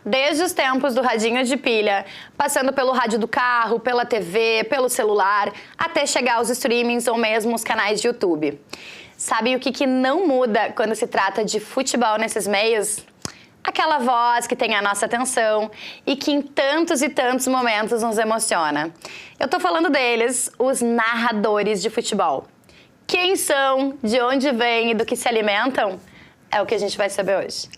desde os tempos do radinho de pilha, passando pelo rádio do carro, pela TV, pelo celular, até chegar aos streamings ou mesmo os canais de YouTube. Sabe o que não muda quando se trata de futebol nesses meios? Aquela voz que tem a nossa atenção e que em tantos e tantos momentos nos emociona. Eu tô falando deles, os narradores de futebol. Quem são, de onde vêm e do que se alimentam? É o que a gente vai saber hoje.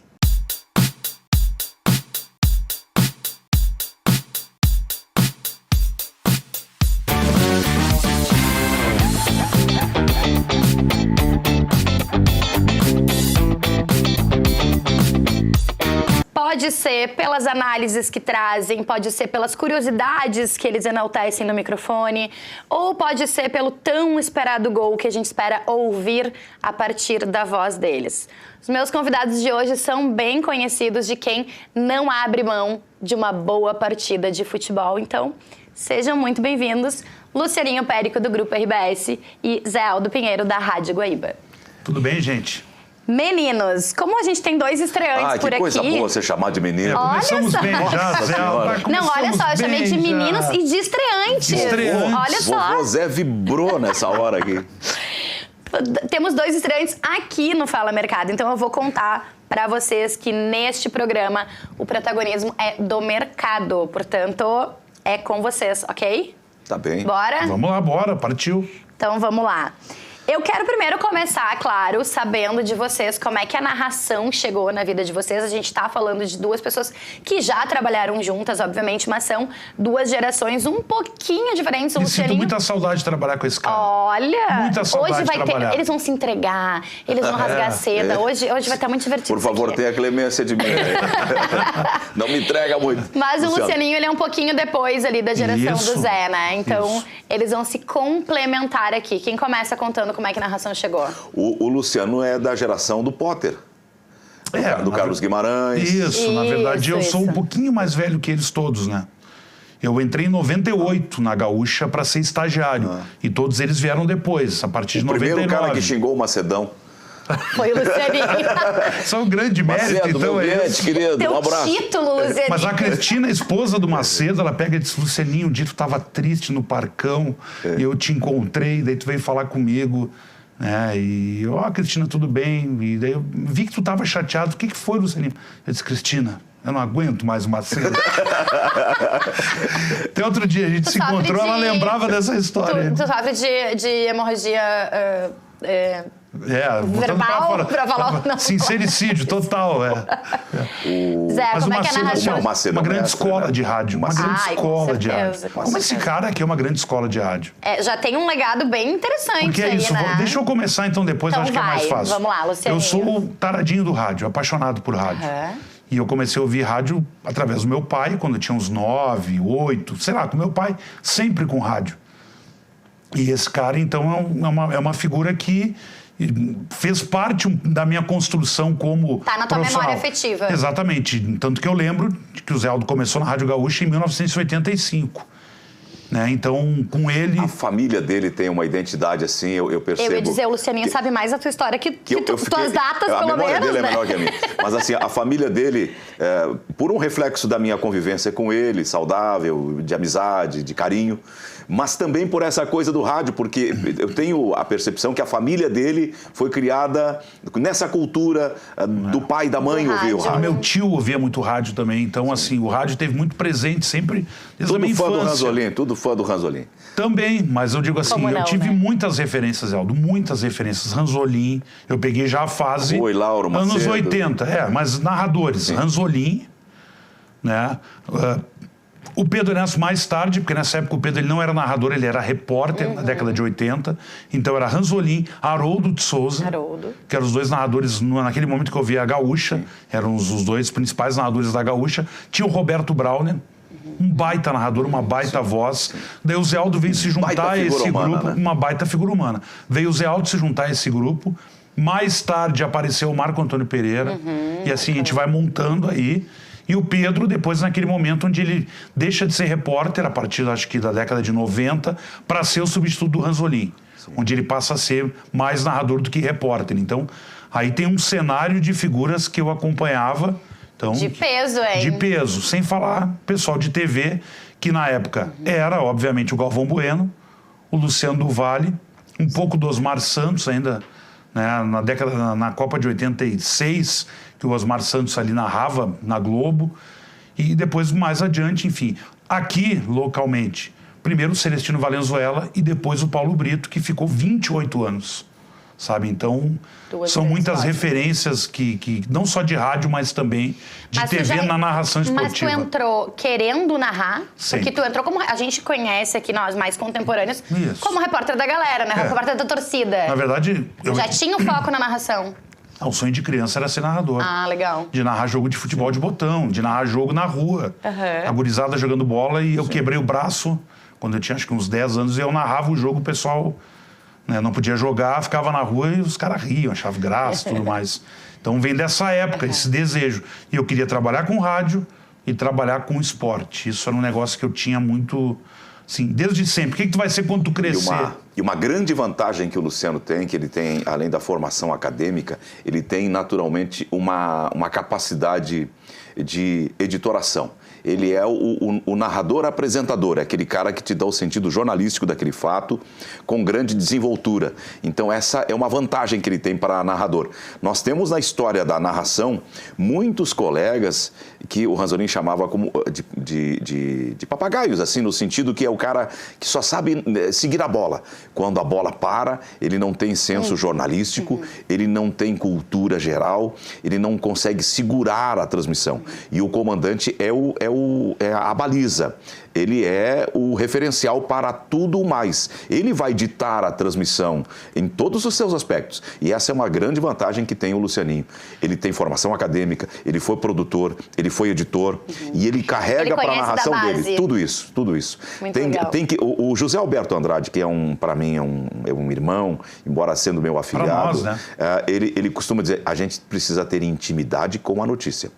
Pode ser pelas análises que trazem, pode ser pelas curiosidades que eles enaltecem no microfone, ou pode ser pelo tão esperado gol que a gente espera ouvir a partir da voz deles. Os meus convidados de hoje são bem conhecidos de quem não abre mão de uma boa partida de futebol. Então, sejam muito bem-vindos, Lucianinho Périco, do Grupo RBS, e Zé Aldo Pinheiro, da Rádio Guaíba. Tudo bem, gente? Meninos, como a gente tem dois estreantes por aqui... que coisa boa você chamar de menino. Começamos bem já, Zé. Não, olha só, eu chamei de meninos e de estreantes. Olha só. Vovô Zé vibrou nessa hora aqui. Temos dois estreantes aqui no Fala Mercado, então eu vou contar para vocês que neste programa o protagonismo é do mercado, portanto, é com vocês, ok? Tá bem. Bora? Vamos lá, bora, partiu. Então vamos lá. Eu quero primeiro começar, claro, sabendo de vocês como é que a narração chegou na vida de vocês. A gente tá falando de duas pessoas que já trabalharam juntas, obviamente, mas são duas gerações um pouquinho diferentes. Me sinto muita saudade de trabalhar com esse cara. Olha, muita saudade hoje vai de trabalhar. ter, eles vão se entregar, eles vão rasgar a seda. Hoje vai estar muito divertido. Por favor, tenha clemência de mim. Não me entrega muito. Mas o Lucianinho, ele é um pouquinho depois ali da geração do Zé, né? Então, eles vão se complementar aqui. Quem começa contando como é que a narração chegou? O Luciano é da geração do Potter. Do Carlos Guimarães. Isso, na verdade eu sou um pouquinho mais velho que eles todos, né? Eu entrei em 98 na Gaúcha para ser estagiário. E todos eles vieram depois, a partir de 99. O primeiro cara que xingou o Macedão. Foi o Lucianinho. Isso é um grande mérito, Macedo, então é esse. Querido, Teu um abraço. título, Lucianinho. Mas a Cristina, esposa do Macedo, ela pega e diz: Lucianinho, um dia tu tava triste no Parcão e eu te encontrei, daí tu veio falar comigo, né? E eu, Cristina, tudo bem? E daí eu vi que tu tava chateado. O que foi, Lucianinho? Eu disse: Cristina, eu não aguento mais o Macedo. Até outro dia a gente se encontrou, ela lembrava dessa história. Tu sofre de hemorragia... verbal, pra falar não. Sincericídio total, Zé, mas como é que é a narração? Uma grande escola de rádio. Uma grande escola de rádio. Como esse cara aqui é uma grande escola de rádio. Já tem um legado bem interessante. Porque é isso, né? Deixa eu começar então depois, então acho que é mais fácil. Vamos lá, Lucianinho. Eu sou o taradinho do rádio, apaixonado por rádio. E eu comecei a ouvir rádio através do meu pai, quando eu tinha uns 9, 8, sei lá, com meu pai, sempre com rádio. E esse cara, então, é uma figura que fez parte da minha construção como tá na tua memória afetiva. Exatamente. Tanto que eu lembro que o Zé Aldo começou na Rádio Gaúcha em 1985. Né? Então, com ele... A família dele tem uma identidade assim, eu percebo... Eu ia dizer, o Lucianinho sabe mais a tua história que tuas datas, pelo menos, a memória dele né? é menor que a minha. Mas assim, a família dele, por um reflexo da minha convivência com ele, saudável, de amizade, de carinho, mas também por essa coisa do rádio, porque eu tenho a percepção que a família dele foi criada nessa cultura do pai e da mãe ouvir o rádio. Meu tio ouvia muito rádio também, então assim, o rádio teve muito presente sempre desde a minha infância. Tudo fã do Ranzolin, tudo fã do Ranzolin. Também, mas eu digo assim, não, eu tive né? muitas referências, Aldo, muitas referências. Ranzolin, eu peguei já a fase... Oi, Lauro, Macedo. Anos 80, mas narradores. Sim. Ranzolin, né? O Pedro Ernesto mais tarde, porque nessa época o Pedro ele não era narrador, ele era repórter na década de 80. Então era Ranzolin, Haroldo de Souza, que eram os dois narradores naquele momento que eu via a Gaúcha. Sim. Eram os dois principais narradores da Gaúcha. Tinha o Roberto Brauner, um baita narrador, uma baita voz. Sim. Daí o Zé Aldo veio se juntar a esse grupo, né? Uma baita figura humana. Veio o Zé Aldo se juntar a esse grupo. Mais tarde apareceu o Marco Antônio Pereira. E assim a gente vai montando aí. E o Pedro, depois naquele momento onde ele deixa de ser repórter, a partir, acho que, da década de 90, para ser o substituto do Ranzolin. Sim. Onde ele passa a ser mais narrador do que repórter. Então, aí tem um cenário de figuras que eu acompanhava. Então, De peso, hein? De peso. Sem falar pessoal de TV, que na época era, obviamente, o Galvão Bueno, o Luciano do Vale, um pouco do Osmar Santos ainda, né, na Copa de 86, que o Osmar Santos ali narrava na Globo, e depois mais adiante, enfim. Aqui, localmente, primeiro o Celestino Valenzuela e depois o Paulo Brito, que ficou 28 anos, sabe? Então, são muitas referências que não só de rádio, mas também de TV na narração esportiva. Mas tu entrou querendo narrar? Sim. Porque tu entrou como... A gente conhece aqui, nós mais contemporâneos, Isso. como repórter da galera, né? Repórter da torcida. Na verdade... Já tinha o foco na narração? O sonho de criança era ser narrador. Ah, legal. De narrar jogo de futebol de botão, de narrar jogo na rua. Uhum. A gurizada jogando bola e eu quebrei o braço quando eu tinha acho que uns 10 anos e eu narrava o jogo, o pessoal... Né, não podia jogar, ficava na rua e os caras riam, achavam graça e tudo mais. Então vem dessa época, esse desejo. E eu queria trabalhar com rádio e trabalhar com esporte. Isso era um negócio que eu tinha muito, assim, desde sempre. O que tu vai ser quando tu crescer? E uma grande vantagem que o Luciano tem, que ele tem, além da formação acadêmica, ele tem naturalmente uma capacidade de editoração. Ele é o narrador apresentador, é aquele cara que te dá o sentido jornalístico daquele fato com grande desenvoltura. Então essa é uma vantagem que ele tem para narrador. Nós temos na história da narração muitos colegas que o Ranzolin chamava como de papagaios, assim, no sentido que é o cara que só sabe seguir a bola. Quando a bola para, ele não tem senso jornalístico, ele não tem cultura geral, ele não consegue segurar a transmissão. E o comandante é a baliza, ele é o referencial para tudo mais. Ele vai ditar a transmissão em todos os seus aspectos. E essa é uma grande vantagem que tem o Lucianinho. Ele tem formação acadêmica, ele foi produtor, ele foi editor, e ele carrega para a narração dele tudo isso. Muito legal. O José Alberto Andrade, que para mim é um irmão, embora sendo meu afilhado, para nós, né? Ele costuma dizer, a gente precisa ter intimidade com a notícia.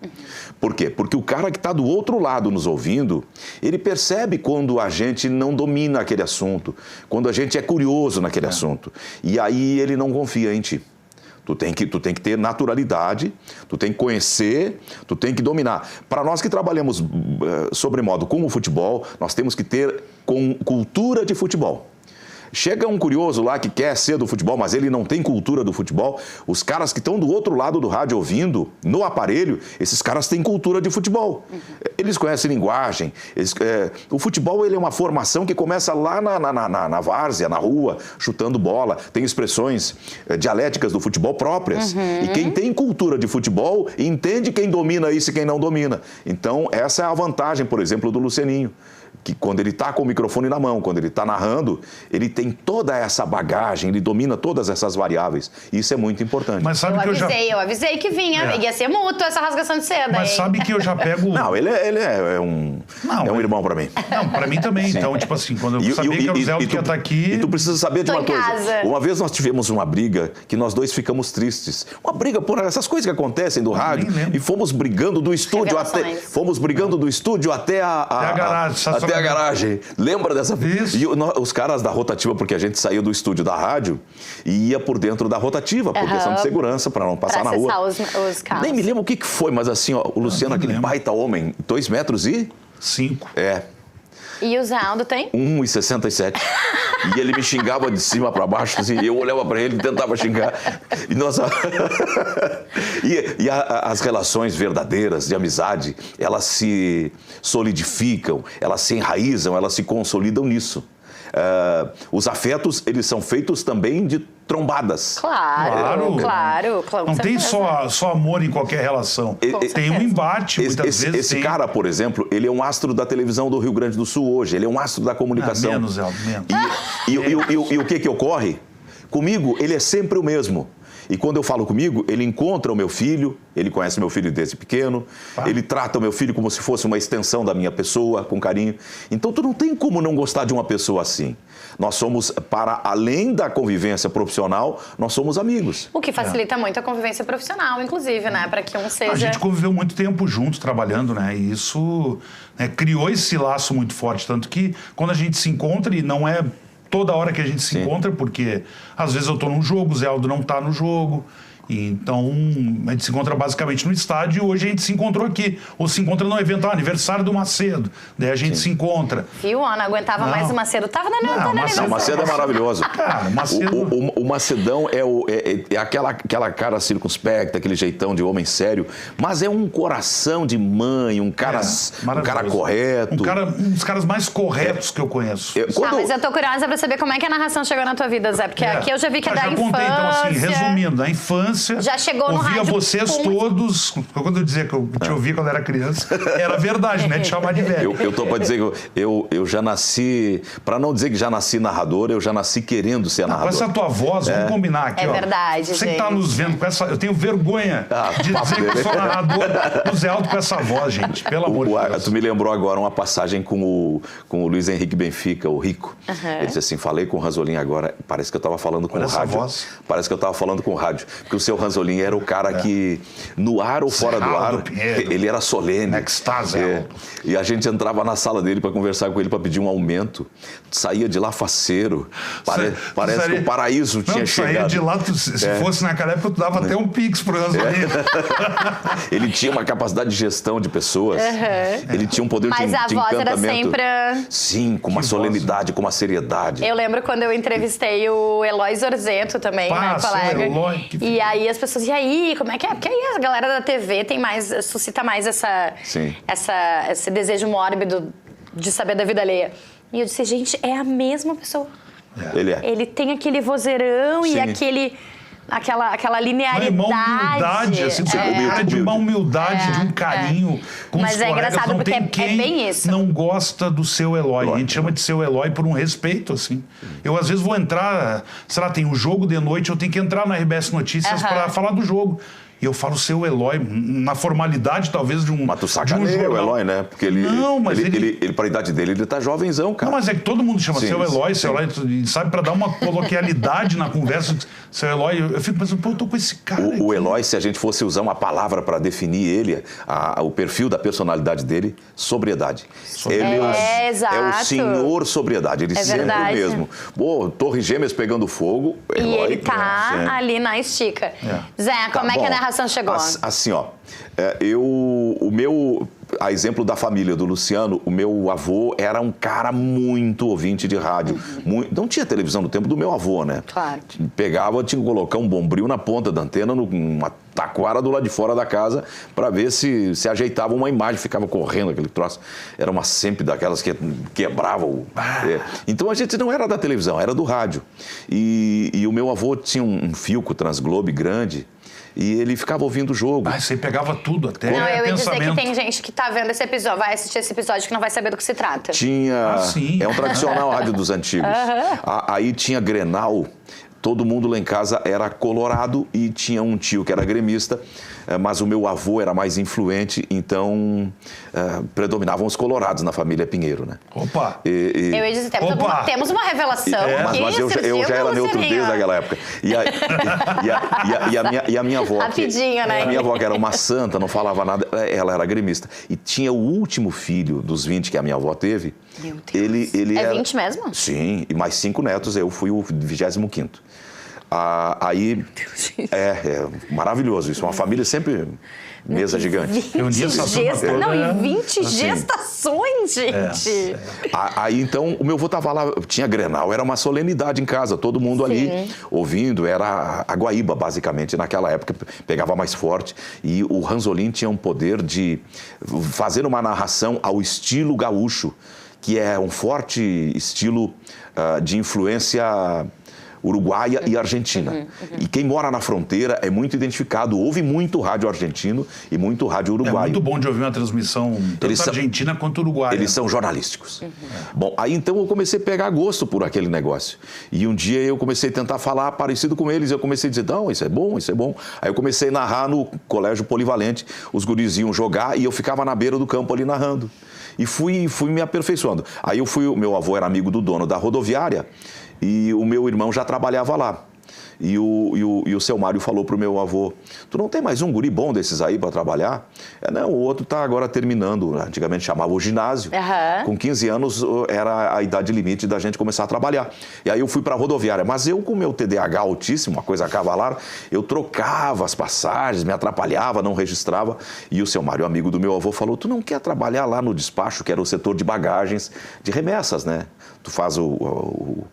Por quê? Porque o cara que está do outro lado nos ouvindo, ele percebe quando a gente não domina aquele assunto, quando a gente é curioso naquele assunto. E aí ele não confia em ti. Tu tem que ter naturalidade, tu tem que conhecer, tu tem que dominar. Para nós que trabalhamos sobremodo com o futebol, nós temos que ter cultura de futebol. Chega um curioso lá que quer ser do futebol, mas ele não tem cultura do futebol. Os caras que estão do outro lado do rádio ouvindo, no aparelho, esses caras têm cultura de futebol. Eles conhecem linguagem. O futebol ele é uma formação que começa lá na várzea, na rua, chutando bola. Tem expressões dialéticas do futebol próprias. E quem tem cultura de futebol entende quem domina isso e quem não domina. Então, essa é a vantagem, por exemplo, do Lucianinho. Que quando ele está com o microfone na mão, quando ele está narrando, ele tem toda essa bagagem, ele domina todas essas variáveis. Isso é muito importante. Mas sabe Eu avisei que vinha, ia ser mútuo essa rasgação de seda. Mas sabe que eu já pego... Não, ele é um irmão para mim. Não, para mim também. Sim. Então, tipo assim, quando eu sabia que o Zé ia estar aqui... E tu precisa saber de uma coisa. Casa. Uma vez nós tivemos uma briga que nós dois ficamos tristes. Uma briga por essas coisas que acontecem do rádio. E fomos brigando do estúdio até a garagem. Lembra dessa vez? E os caras da rotativa, porque a gente saía do estúdio da rádio e ia por dentro da rotativa, por questão de segurança, para não passar na rua. Os carros. Nem me lembro o que foi, mas assim, ó, o Luciano, aquele baita homem, 2,5 metros. 5. E o Zé Aldo tem? 1,67. E ele me xingava de cima para baixo, assim, e eu olhava para ele e tentava xingar. E nossa... as relações verdadeiras de amizade, elas se solidificam, elas se enraizam, elas se consolidam nisso. Os afetos, eles são feitos também de trombadas. Claro. Não tem só amor em qualquer relação. Tem um embate, muitas vezes. Esse cara, por exemplo, ele é um astro da televisão do Rio Grande do Sul hoje. Ele é um astro da comunicação. Menos, Eldo, menos. E o que ocorre? Comigo, ele é sempre o mesmo. E quando eu falo comigo, ele encontra o meu filho, ele conhece meu filho desde pequeno, ele trata o meu filho como se fosse uma extensão da minha pessoa, com carinho. Então, tu não tem como não gostar de uma pessoa assim. Nós somos, para além da convivência profissional, nós somos amigos. O que facilita muito a convivência profissional, inclusive, né? Para que um seja... A gente conviveu muito tempo juntos, trabalhando, né? E isso criou esse laço muito forte. Tanto que, quando a gente se encontra, e não é toda hora que a gente se encontra, porque às vezes eu tô num jogo, o Zé Aldo não tá no jogo. Então, a gente se encontra basicamente no estádio e hoje a gente se encontrou aqui. Ou se encontra no evento, aniversário do Macedo. Daí a gente se encontra. Viu, Ana? Aguentava mais o Macedo. Tava na Não, Não, o Macedo é maravilhoso. Cara, o Macedo... O Macedão é aquela cara circunspecta, aquele jeitão de homem sério, mas é um coração de mãe, um cara correto. Um dos caras mais corretos que eu conheço. Mas eu tô curiosa pra saber como é que a narração chegou na tua vida, Zé. Porque aqui eu já vi que é da infância. Contei, então, assim, resumindo, da infância, já chegou no ouvia rádio, vocês todos. Quando eu dizia que eu te ouvia quando era criança, era verdade, né? Te chamar de velho. Eu tô pra dizer que eu já nasci, pra não dizer que já nasci narrador, eu já nasci querendo ser narrador. Com essa tua voz, vamos combinar aqui, É ó. verdade, Você que tá gente. nos vendo com essa... Eu tenho vergonha de dizer que eu sou narrador do Zé Aldo com essa voz, gente. Pelo amor de Deus. Tu me lembrou agora uma passagem com o Luiz Henrique Benfica, o Rico. Ele disse assim, falei com o Ranzolin agora, parece que eu tava falando com o rádio. Voz. Parece que eu tava falando com o rádio. Porque o seu Ranzolin era o cara que, no ar ou fora do ar, ele era solene. Extase. E a gente entrava na sala dele para conversar com ele, para pedir um aumento. Saía de lá faceiro. Parece que o paraíso tinha chegado. Saía de lá, se fosse naquela época, tu dava até um pix pro Ranzolin. Ele tinha uma capacidade de gestão de pessoas. Ele tinha um poder de encantamento. Mas a voz era sempre... Sim, com uma solenidade, com uma seriedade. Eu lembro quando eu entrevistei o Eloy Zorzeto também, né, colega? Eloy, e aí as pessoas, e aí, como é que é? Porque aí a galera da TV suscita mais esse desejo mórbido de saber da vida alheia. E eu disse, gente, é a mesma pessoa. Ele é. Ele tem aquele vozeirão e aquela linearidade. Uma humildade, assim, de uma humildade, de um carinho com Mas os é colegas. engraçado Não porque tem quem bem isso. não gosta do seu Eloy. A gente chama de seu Eloy por um respeito, assim. Eu, às vezes, vou entrar, sei lá, tem um jogo de noite, eu tenho que entrar na RBS Notícias para falar do jogo. E eu falo seu Eloy, na formalidade, talvez, de um. Mas tu sacaneia o Eloy, né? Porque ele. Não, mas ele para a idade dele, ele tá jovenzão, cara. Não, mas é que todo mundo chama seu Eloy, sabe, para dar uma coloquialidade na conversa. Seu Eloy, eu fico pensando, pô, eu tô com esse cara. O Eloy, se a gente fosse usar uma palavra para definir ele, o perfil da personalidade dele, sobriedade. Ele é o senhor sobriedade, ele sempre o mesmo. Pô, Torre Gêmeas pegando fogo. Eloy, e ele tá ali na estica. Zé, como é que a narração chegou? Assim, ó, a exemplo da família do Luciano, o meu avô era um cara muito ouvinte de rádio. Não tinha televisão no tempo do meu avô, né? Claro. Pegava, tinha que colocar um bombril na ponta da antena, numa taquara do lado de fora da casa, para ver se ajeitava uma imagem, ficava correndo aquele troço. Era uma sempre daquelas que quebrava. Então a gente não era da televisão, era do rádio. E o meu avô tinha um Philco Transglobe grande. E ele ficava ouvindo o jogo. Você pegava tudo até. Não, eu ia dizer que tem gente que tá vendo esse episódio, vai assistir esse episódio que não vai saber do que se trata. É um tradicional rádio dos antigos. Aí tinha Grenal. Todo mundo lá em casa era colorado e tinha um tio que era gremista, mas o meu avô era mais influente, então predominavam os colorados na família Pinheiro, né? Opa! Eu ia dizer, temos uma revelação. Mas eu já era neutro desde aquela época. E a minha avó... Rapidinho, né? A minha avó, que era uma santa, não falava nada, ela era gremista. E tinha o último filho dos 20 que a minha avó teve. Meu Deus. Ele é 20 mesmo? Sim, e mais 5 netos, eu fui o 25º. Aí, maravilhoso isso, uma família sempre mesa gigante. Eu li essa turma Não, e 20 gestações, gente. Aí, então, o meu avô tava lá, tinha Grenal, era uma solenidade em casa, todo mundo ali ouvindo, era a Guaíba, basicamente, naquela época, pegava mais forte. E o Ranzolin tinha um poder de fazer uma narração ao estilo gaúcho, que é um forte estilo de influência uruguaia e argentina. E quem mora na fronteira é muito identificado, ouve muito rádio argentino e muito rádio uruguaio. É muito bom de ouvir uma transmissão tanto argentina quanto uruguaia. Eles são jornalísticos. Bom, aí então eu comecei a pegar gosto por aquele negócio. E um dia eu comecei a tentar falar parecido com eles, eu comecei a dizer, não, isso é bom, isso é bom. Aí eu comecei a narrar no colégio polivalente, os guris iam jogar e eu ficava na beira do campo ali narrando. E fui me aperfeiçoando. Aí o meu avô era amigo do dono da rodoviária, e o meu irmão já trabalhava lá. E o seu Mário falou pro meu avô, tu não tem mais um guri bom desses aí para trabalhar? Não, o outro tá agora terminando, antigamente chamava o ginásio. Com 15 anos era a idade limite da gente começar a trabalhar. E aí eu fui para a rodoviária, mas eu com meu TDAH altíssimo, uma coisa cavalar, eu trocava as passagens, me atrapalhava, não registrava. E o seu Mário, amigo do meu avô, falou, tu não quer trabalhar lá no despacho, que era o setor de bagagens, de remessas, né? Tu faz o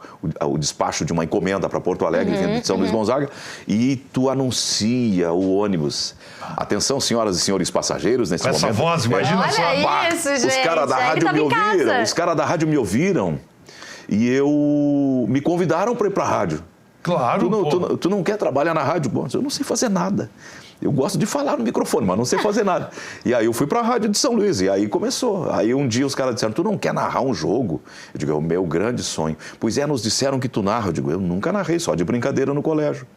despacho de uma encomenda para Porto Alegre, vindo de São Luís Gonzaga, e tu anuncia o ônibus. Atenção, senhoras e senhores passageiros, nesse momento. Com essa voz, imagina Olha só. isso, gente. Os caras da rádio me ouviram, os caras da rádio me ouviram, e me convidaram para ir para a rádio. Claro, tu não quer trabalhar na rádio? Bom, eu não sei fazer nada. Eu gosto de falar no microfone, mas não sei fazer nada. E aí eu fui para a rádio de São Luís, e aí começou. Aí um dia os caras disseram, tu não quer narrar um jogo? Eu digo, é o meu grande sonho. Pois é, nos disseram que tu narra. Eu digo, eu nunca narrei, só de brincadeira no colégio.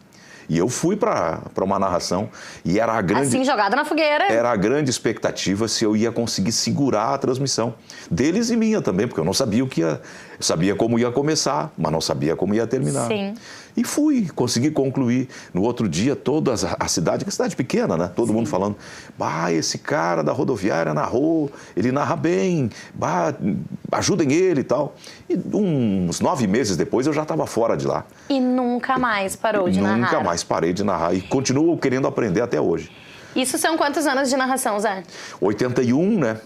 E eu fui para uma narração e era a grande... Assim, jogada na fogueira. Era a grande expectativa se eu ia conseguir segurar a transmissão. Deles e minha também, porque eu não sabia o que ia... Eu sabia como ia começar, mas não sabia como ia terminar. Sim. E consegui concluir. No outro dia, toda a cidade, que é cidade pequena, né? Todo mundo falando, esse cara da rodoviária narrou, ele narra bem, ajudem ele e tal. E uns 9 meses depois, eu já estava fora de lá. E nunca mais parou de narrar? Nunca mais parei de narrar e continuo querendo aprender até hoje. Isso são quantos anos de narração, Zé? 81, né?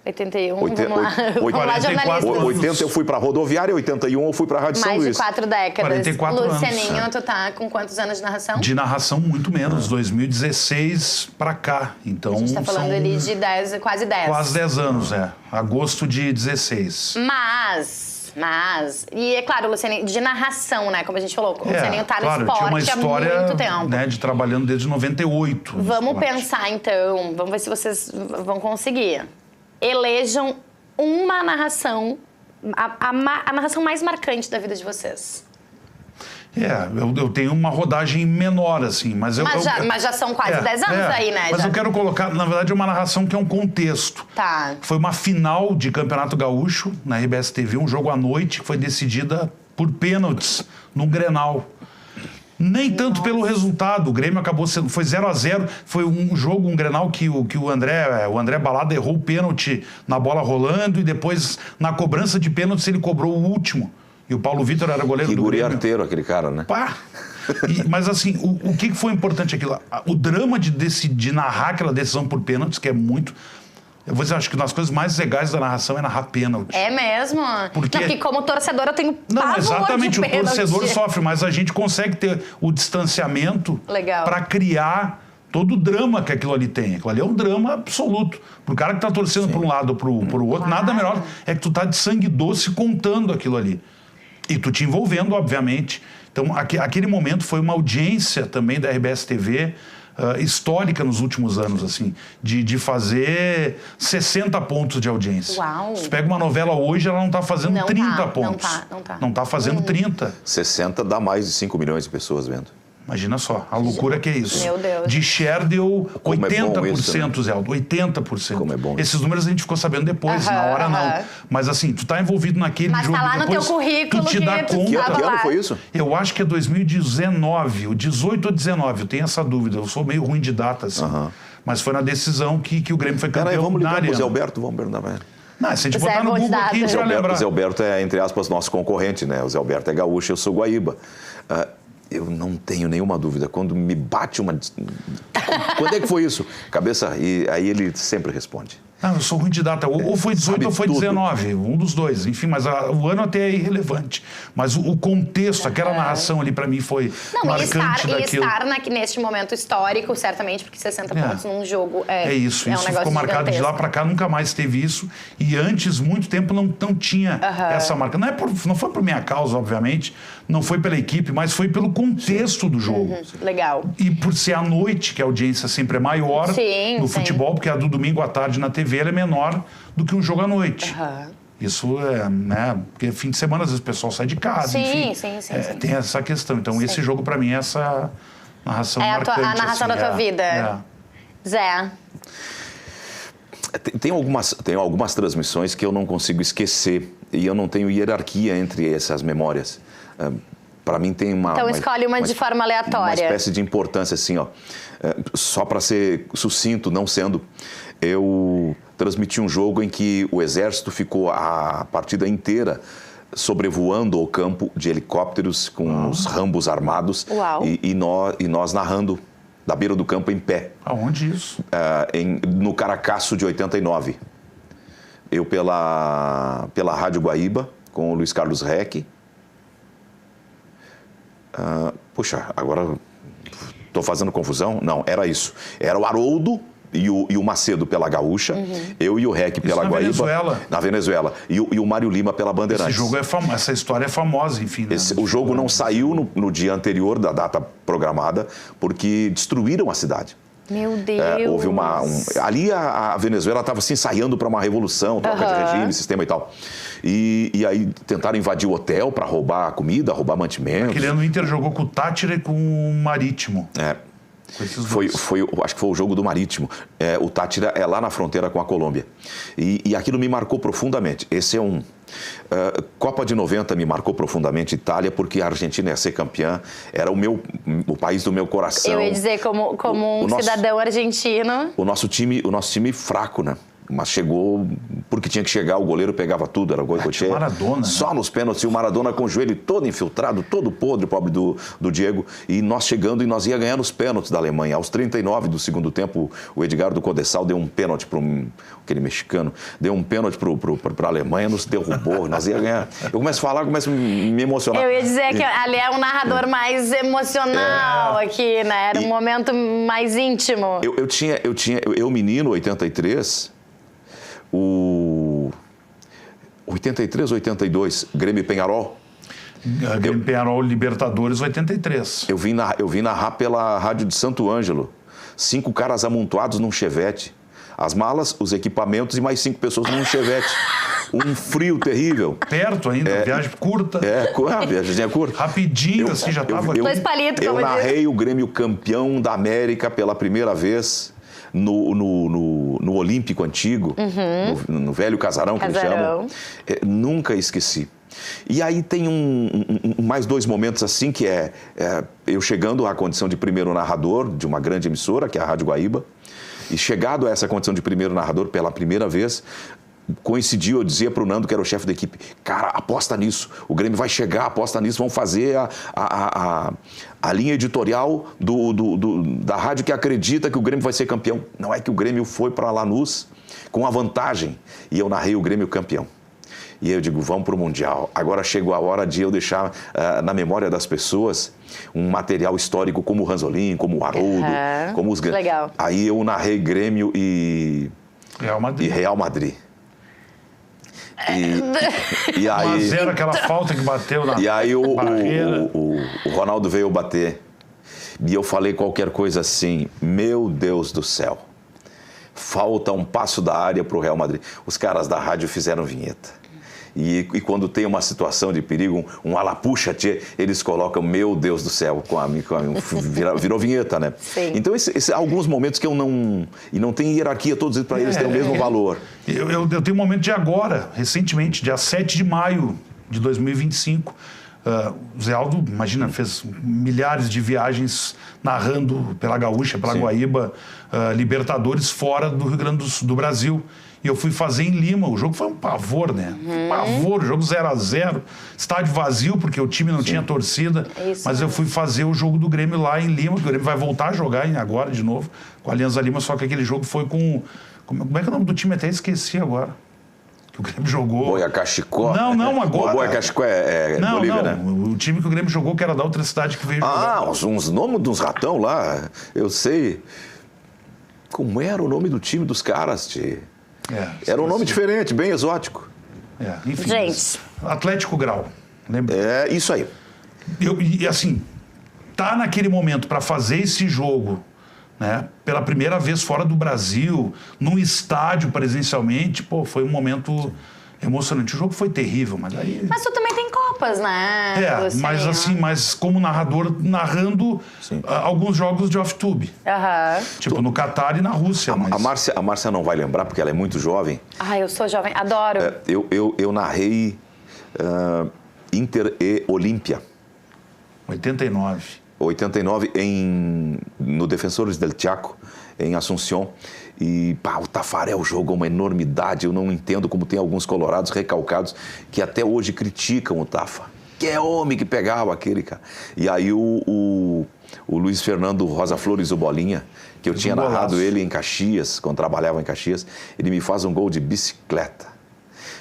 81, vamos lá. Vamos lá, 44 jornalistas. 80 eu fui para a rodoviária, 81 eu fui para a Rádio São Mais de Luís. 4 décadas. 44 anos. Lucianinho, tu tá com quantos anos de narração? De narração, muito menos, 2016 para cá. Então, A gente tá falando são ali de 10, quase 10. quase 10 anos, agosto de 16. Mas, e é claro, Lucianinho, de narração, né? Como a gente falou, o Lucianinho tá claro, no eu tinha uma esporte história, há muito tempo. né, de trabalhando desde 98. no Vamos esporte. pensar, então, vamos ver se vocês vão conseguir. Elejam uma narração, a narração mais marcante da vida de vocês. Eu tenho uma rodagem menor, assim, mas Mas já são quase 10 anos aí, né? Mas já. eu quero colocar, na verdade, uma narração que é um contexto. Tá. Foi uma final de Campeonato Gaúcho, na RBS TV, um jogo à noite, que foi decidida por pênaltis, num Grenal. Nem tanto pelo resultado, o Grêmio acabou sendo, foi 0-0, foi um jogo, um Grenal que o André Balada errou o pênalti na bola rolando e depois, na cobrança de pênaltis, ele cobrou o último. E o Paulo Vitor era goleiro do Guri Grêmio. arteiro, aquele cara, né? Pá! Mas assim, o que foi importante aquilo? O drama de narrar aquela decisão por pênaltis, que é muito... Eu vou dizer, acho que uma das coisas mais legais da narração é narrar pênalti. É mesmo? Porque como torcedor eu tenho Não, pavor exatamente, de o pênalti. torcedor sofre, mas a gente consegue ter o distanciamento para criar todo o drama que aquilo ali tem. Aquilo ali é um drama absoluto. Pro cara que tá torcendo para um lado ou pro outro, nada melhor é que tu tá de sangue doce contando aquilo ali. E tu te envolvendo, obviamente. Então, aquele momento foi uma audiência também da RBS TV histórica nos últimos anos, assim, de fazer 60 pontos de audiência. Uau. Se pega uma novela hoje, ela não está fazendo Não 30 tá, pontos. não tá. Não está fazendo 30. 60 dá mais de 5 milhões de pessoas vendo. Imagina só, a loucura que é isso. Meu Deus. De share deu Como é bom 80%, isso, né? Zé, 80%. Como é bom Esses números a gente ficou sabendo depois, na hora não. Mas assim, tu tá envolvido naquele Mas jogo. tá lá no depois, teu currículo tu te dá que tu conta. Que tava ano lá. foi isso? Eu acho que é 2019, o 18 ou 19, eu tenho essa dúvida. Eu sou meio ruim de data, assim. Mas foi na decisão que o Grêmio foi campeão. Peraí, vamos na ligar pro Arena. Zé Alberto, vamos perguntar pra ele. Não, se a gente Zé botar no Bom de Google aqui, a gente vai lembrar. O Zé Alberto é, entre aspas, nosso concorrente, né? O Zé Alberto é gaúcho, eu sou guaíba. Eu não tenho nenhuma dúvida. Quando me bate uma... Quando é que foi isso? Cabeça, e aí ele sempre responde. Não, eu sou ruim de data. Ou foi 18 ou foi 19, um dos dois. Enfim, mas o ano até é irrelevante. Mas o contexto, aquela narração ali pra mim foi marcante daquilo. E estar neste momento histórico, certamente, porque 60 pontos num jogo é isso. um Isso negócio ficou marcado de lá pra cá, nunca mais teve isso. E antes, muito tempo, não tinha essa marca. Não foi por minha causa, obviamente, não foi pela equipe, mas foi pelo contexto do jogo. Legal. E por ser à noite, que a audiência sempre é maior no futebol, porque a do domingo à tarde na TV ela é menor do que um jogo à noite. Isso é, né? Porque fim de semana às vezes o pessoal sai de casa, enfim. Sim. Tem essa questão. Então esse jogo pra mim é essa narração marcante. É a narração assim, da tua vida. Zé. Tem algumas transmissões que eu não consigo esquecer e eu não tenho hierarquia entre essas memórias. para mim tem uma... Então escolhe uma de forma aleatória. Uma espécie de importância, assim, ó. Só para ser sucinto, não sendo, eu transmiti um jogo em que o Exército ficou a partida inteira sobrevoando o campo de helicópteros com os rambos armados. Uau. E nós narrando da beira do campo em pé. Aonde isso? No Caracaço de 89. Eu pela Rádio Guaíba, com o Luiz Carlos Reck. Puxa, agora estou fazendo confusão? Não, era isso. Era o Haroldo e o Macedo pela Gaúcha, eu e o Reck pela na Guaíba. Venezuela. Na Venezuela. E o Mário Lima pela Bandeirantes. Esse jogo é famoso, essa história é famosa, enfim. Né? O jogo não saiu no dia anterior da data programada, porque destruíram a cidade. Meu Deus. Houve ali a Venezuela estava se ensaiando para uma revolução, troca de regime, sistema e tal. E aí tentaram invadir o hotel para roubar comida, roubar mantimentos. Aquele ano o Inter jogou com o Tátira e com o Marítimo. Com esses dois. Acho que foi o jogo do Marítimo. O Tátira é lá na fronteira com a Colômbia. E aquilo me marcou profundamente. Esse é um... Copa de 90 me marcou profundamente, Itália, porque a Argentina ia ser campeã, era o país do meu coração. Eu ia dizer, como um cidadão argentino. O nosso time fraco, né? Mas chegou porque tinha que chegar, o goleiro pegava tudo, era gol tinha Maradona, só né? Nos pênaltis, e o Maradona com o joelho todo infiltrado, todo podre, pobre do Diego, e nós chegando, e nós ia ganhar nos pênaltis da Alemanha. Aos 39 do segundo tempo, o Edgardo Codessal deu um pênalti para aquele mexicano, deu um pênalti para a Alemanha, nos derrubou, nós ia ganhar. Eu começo a falar, começo a me emocionar. Eu ia dizer que ali é um narrador mais emocional aqui, né? Era um momento mais íntimo. Eu menino, 83... 83, 82, Grêmio Penharol. Grêmio Penharol Libertadores 83. Eu vim narrar pela Rádio de Santo Ângelo. 5 caras amontoados num chevette. As malas, os equipamentos e mais 5 pessoas num chevette. Um frio terrível. Perto ainda, viagem curta. A viagemzinha curta. Rapidinho, assim, já estava... 2 palitos, como eu narrei o Grêmio campeão da América pela primeira vez no Olímpico Antigo, no velho Casarão, que eles chamam. Nunca esqueci. E aí tem mais 2 momentos assim, que eu chegando à condição de primeiro narrador de uma grande emissora, que é a Rádio Guaíba, e chegado a essa condição de primeiro narrador pela primeira vez, coincidiu, eu dizia para o Nando, que era o chefe da equipe, cara, aposta nisso, o Grêmio vai chegar, aposta nisso, vamos fazer a linha editorial da rádio que acredita que o Grêmio vai ser campeão. Não é que o Grêmio foi para Lanús com a vantagem, e eu narrei o Grêmio campeão. E eu digo, vamos para o Mundial. Agora chegou a hora de eu deixar na memória das pessoas um material histórico como o Ranzolin, como o Haroldo, como os grandes. Legal. Aí eu narrei Grêmio e Real Madrid. E aí, 1-0, aquela falta que bateu na e aí barreira. o Ronaldo veio bater e eu falei qualquer coisa assim, meu Deus do céu, falta um passo da área para o Real Madrid. Os caras da rádio fizeram vinheta. E quando tem uma situação de perigo, um alapuxa, eles colocam, meu Deus do céu, virou vinheta, né? Sim. Então, alguns momentos que eu não... E não tem hierarquia, todos para eles têm o mesmo valor. Eu tenho um momento de agora, recentemente, dia 7 de maio de 2025. O Zé Aldo, imagina, fez milhares de viagens narrando pela Gaúcha, pela Guaíba, Libertadores fora do Rio Grande do Brasil. E eu fui fazer em Lima. O jogo foi um pavor, né? Pavor, jogo 0-0. Estádio vazio, porque o time não tinha torcida. Mas eu fui fazer o jogo do Grêmio lá em Lima, que o Grêmio vai voltar a jogar agora de novo, com a Alianza Lima, só que aquele jogo foi com... Como é que é o nome do time? Até esqueci agora. Que o Grêmio jogou... Boia-Cachicó? Não, agora. Boia-Cachicó é Bolívia, né? O time que o Grêmio jogou, que era da outra cidade que veio jogar. Uns nomes de uns ratão lá, eu sei. Como era o nome do time dos caras, tchê? Era um nome diferente, bem exótico. Enfim, gente. Atlético Grau, lembra? É isso aí. E assim, tá naquele momento para fazer esse jogo, né? Pela primeira vez fora do Brasil, num estádio presencialmente, pô, foi um momento emocionante. O jogo foi terrível, mas aí... Mas tu também tem Copas, né? Mas como narrador, narrando alguns jogos de off-tube. Tipo, no Catar e na Rússia. A Márcia não vai lembrar, porque ela é muito jovem. Eu sou jovem, adoro. Eu narrei Inter e Olímpia. 89. 89 no Defensores del Chaco, em Assunção. E o Taffarel jogou uma enormidade. Eu não entendo como tem alguns colorados recalcados que até hoje criticam o Tafa. Que é homem que pegava aquele, cara. E aí o Luiz Fernando Rosa Flores, o Bolinha, que eu tinha narrado ele em Caxias, quando trabalhava em Caxias, ele me faz um gol de bicicleta.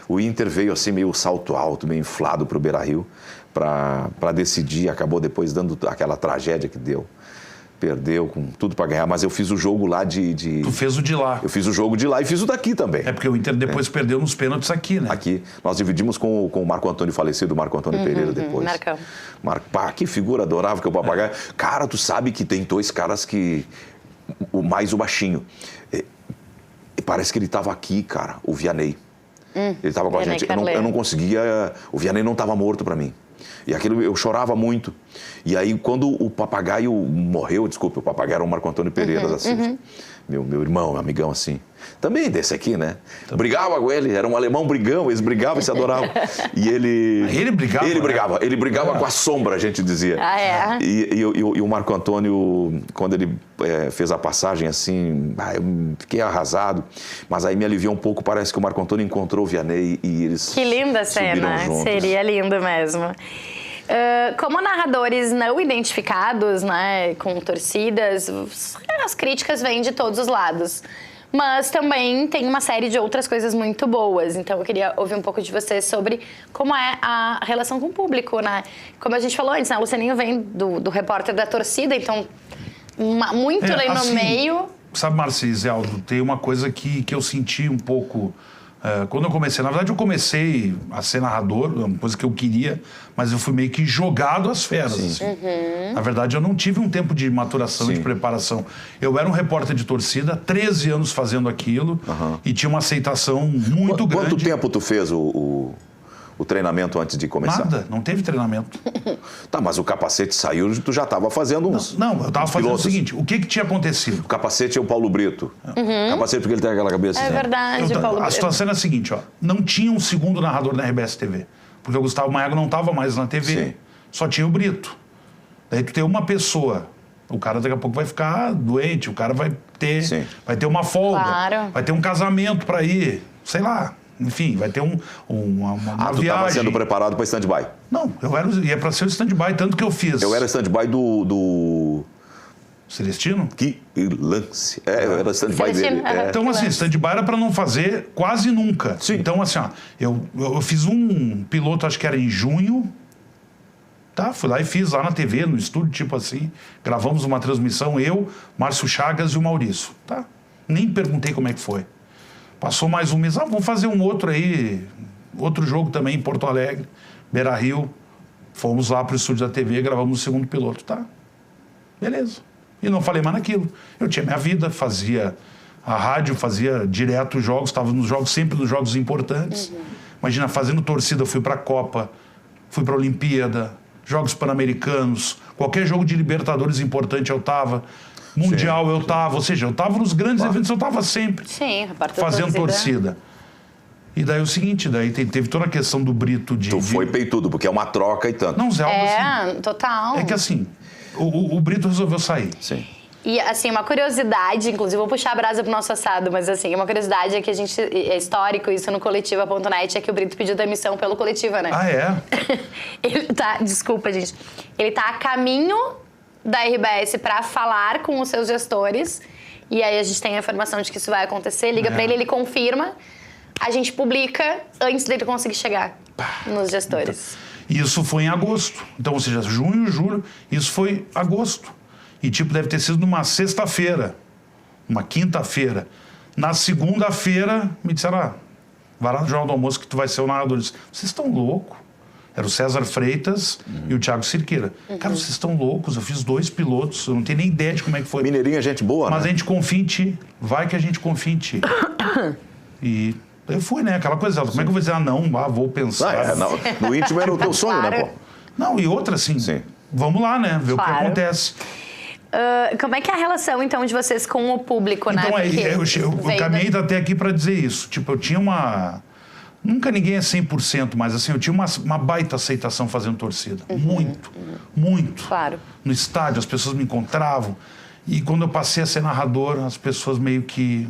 O Inter veio assim meio salto alto, meio inflado para o Beira-Rio, para decidir, acabou depois dando aquela tragédia que deu. Perdeu com tudo para ganhar, mas eu fiz o jogo lá de... Tu fez o de lá. Eu fiz o jogo de lá e fiz o daqui também. É porque o Inter depois perdeu nos pênaltis aqui, né? Aqui. Nós dividimos com o Marco Antônio falecido, o Marco Antônio Pereira depois. Marcão. Que figura adorável que é o Papagaio. Cara, tu sabe que tem dois caras que... Mais o baixinho. Parece que ele estava aqui, cara, o Vianney. Ele estava com a gente. Eu não conseguia... O Vianney não estava morto para mim. E aquilo eu chorava muito. E aí, quando o Papagaio morreu, desculpa, o Papagaio era o Marco Antônio Pereira da Silva. Meu irmão, meu amigão, assim. Também desse aqui, né? Brigava com ele, era um alemão brigão, eles brigavam e se adoravam. E ele... Ele brigava? Ele brigava com a sombra, a gente dizia. E o Marco Antônio, quando ele fez a passagem assim, eu fiquei arrasado. Mas aí me aliviou um pouco, parece que o Marco Antônio encontrou o Vianney e eles... Que linda cena, seria lindo mesmo. Como narradores não identificados, né, com torcidas, as críticas vêm de todos os lados. Mas também tem uma série de outras coisas muito boas. Então eu queria ouvir um pouco de você sobre como é a relação com o público, né? Como a gente falou antes, né? O Lucianinho vem do repórter da torcida, então muito ali no meio. Sabe, Marci, Aldo, tem uma coisa que eu senti um pouco... quando eu comecei, na verdade eu comecei a ser narrador, uma coisa que eu queria, mas eu fui meio que jogado às feras. Assim. Na verdade eu não tive um tempo de maturação, de preparação. Eu era um repórter de torcida, 13 anos fazendo aquilo e tinha uma aceitação muito grande. Quanto tempo tu fez o treinamento antes de começar? Nada, não teve treinamento. Tá, mas o capacete saiu, tu já estava fazendo uns... Não, eu estava fazendo pilotos. O seguinte, o que tinha acontecido? O capacete é o Paulo Brito. O capacete porque ele tem aquela cabeça. É verdade, Paulo Brito. A situação é a seguinte, ó, não tinha um segundo narrador na RBS TV, porque o Gustavo Maiago não estava mais na TV, só tinha o Brito. Daí tu tem uma pessoa, o cara daqui a pouco vai ficar doente, o cara vai ter uma folga, vai ter um casamento para ir, sei lá. Enfim, vai ter uma tu viagem. estava sendo preparado para stand-by? Não, ia para ser o stand-by, tanto que eu fiz. Eu era stand-by do... Celestino? Que lance. Eu era stand-by dele. Então, assim, stand-by era para não fazer quase nunca. Então, assim, ó, eu fiz um piloto, acho que era em junho, tá? Fui lá e fiz lá na TV, no estúdio, tipo assim, gravamos uma transmissão, eu, Márcio Chagas e o Maurício, tá? Nem perguntei como é que foi. Passou mais um mês, vamos fazer um outro aí, outro jogo também em Porto Alegre, Beira-Rio. Fomos lá para o estúdio da TV, gravamos o segundo piloto, tá? Beleza. E não falei mais naquilo. Eu tinha minha vida, fazia a rádio, fazia direto os jogos, estava nos jogos, sempre nos jogos importantes. Imagina, fazendo torcida, eu fui para a Copa, fui para a Olimpíada, Jogos Pan-Americanos, qualquer jogo de Libertadores importante eu estava. Mundial eu estava, ou seja, eu estava nos grandes eventos, eu estava sempre fazendo torcida. E daí o seguinte, daí teve toda a questão do Brito de... Tu foi peitudo, porque é uma troca e tanto. Não, Zé, assim, total. É que assim, o Brito resolveu sair. Sim. E assim, uma curiosidade, inclusive vou puxar a brasa pro nosso assado, mas assim, uma curiosidade é que é histórico isso no Coletiva.net, é que o Brito pediu demissão pelo Coletiva, né? Ah, é? Desculpa, gente. Ele tá a caminho da RBS para falar com os seus gestores, e aí a gente tem a informação de que isso vai acontecer, liga para ele confirma, a gente publica antes dele conseguir chegar nos gestores. Então, isso foi em agosto. Então, ou seja, junho, julho, isso foi agosto. E tipo, deve ter sido numa sexta-feira, uma quinta-feira. Na segunda-feira, me disseram, vai lá no Jornal do Almoço que tu vai ser o narrador. Eu disse, vocês estão loucos? Era o César Freitas e o Thiago Cirqueira. Cara, vocês estão loucos, eu fiz 2 pilotos, eu não tenho nem ideia de como é que foi. Mineirinho é gente boa, mas né? a gente confia em ti, vai que a gente confia em ti. E eu fui, né, aquela coisa, como é que eu vou dizer, vou pensar. No íntimo era o teu sonho, né, pô? Não, e outra assim, vamos lá, né, ver o que acontece. Como é que é a relação, então, de vocês com o público, né? Então, eu caminhei até aqui para dizer isso. Tipo, eu tinha uma Nunca ninguém é 100%, mas assim, eu tinha uma baita aceitação fazendo torcida. Muito, muito. Claro. No estádio, as pessoas me encontravam. E quando eu passei a ser narrador, as pessoas meio que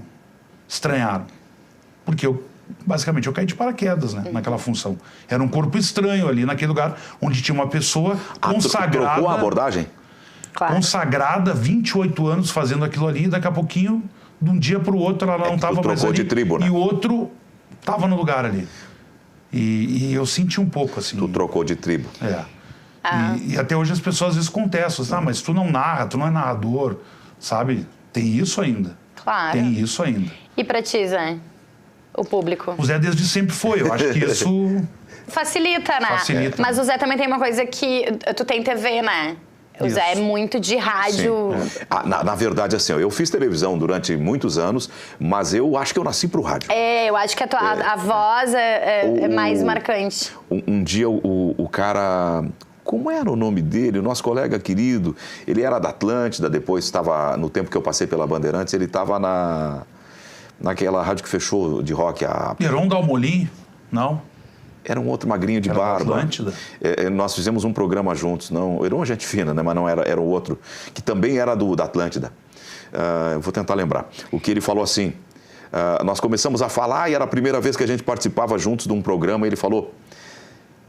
estranharam. Porque basicamente, eu caí de paraquedas, né, naquela função. Era um corpo estranho ali, naquele lugar onde tinha uma pessoa consagrada. Trocou a abordagem? Claro. Consagrada, 28 anos fazendo aquilo ali, e daqui a pouquinho, de um dia para o outro, ela não estava mais ali. Trocou de tribo, né? E o outro estava no lugar ali. E eu senti um pouco, assim. Tu trocou de tribo. É. E até hoje as pessoas às vezes contestam. Mas tu não narra, tu não é narrador, sabe? Tem isso ainda. Claro. Tem isso ainda. E pra ti, Zé? O público? O Zé desde sempre foi. Eu acho que isso... Facilita, né? Facilita. Mas o Zé também tem uma coisa que... Tu tem TV, né? O Zé é muito de rádio. Na verdade, assim, eu fiz televisão durante muitos anos, mas eu acho que eu nasci pro rádio. Eu acho que a voz é mais marcante. Um dia o cara... Como era o nome dele? O nosso colega querido. Ele era da Atlântida, depois estava... No tempo que eu passei pela Bandeirantes, ele estava naquela rádio que fechou de rock. Heron Dalmolin? Não? Era um outro magrinho de Era barba. da Atlântida? Nós fizemos um programa juntos. Não, era uma gente fina, né? Mas não era o outro. Que também era da Atlântida. Eu vou tentar lembrar. O que ele falou assim... nós começamos a falar e era a primeira vez que a gente participava juntos de um programa. E ele falou...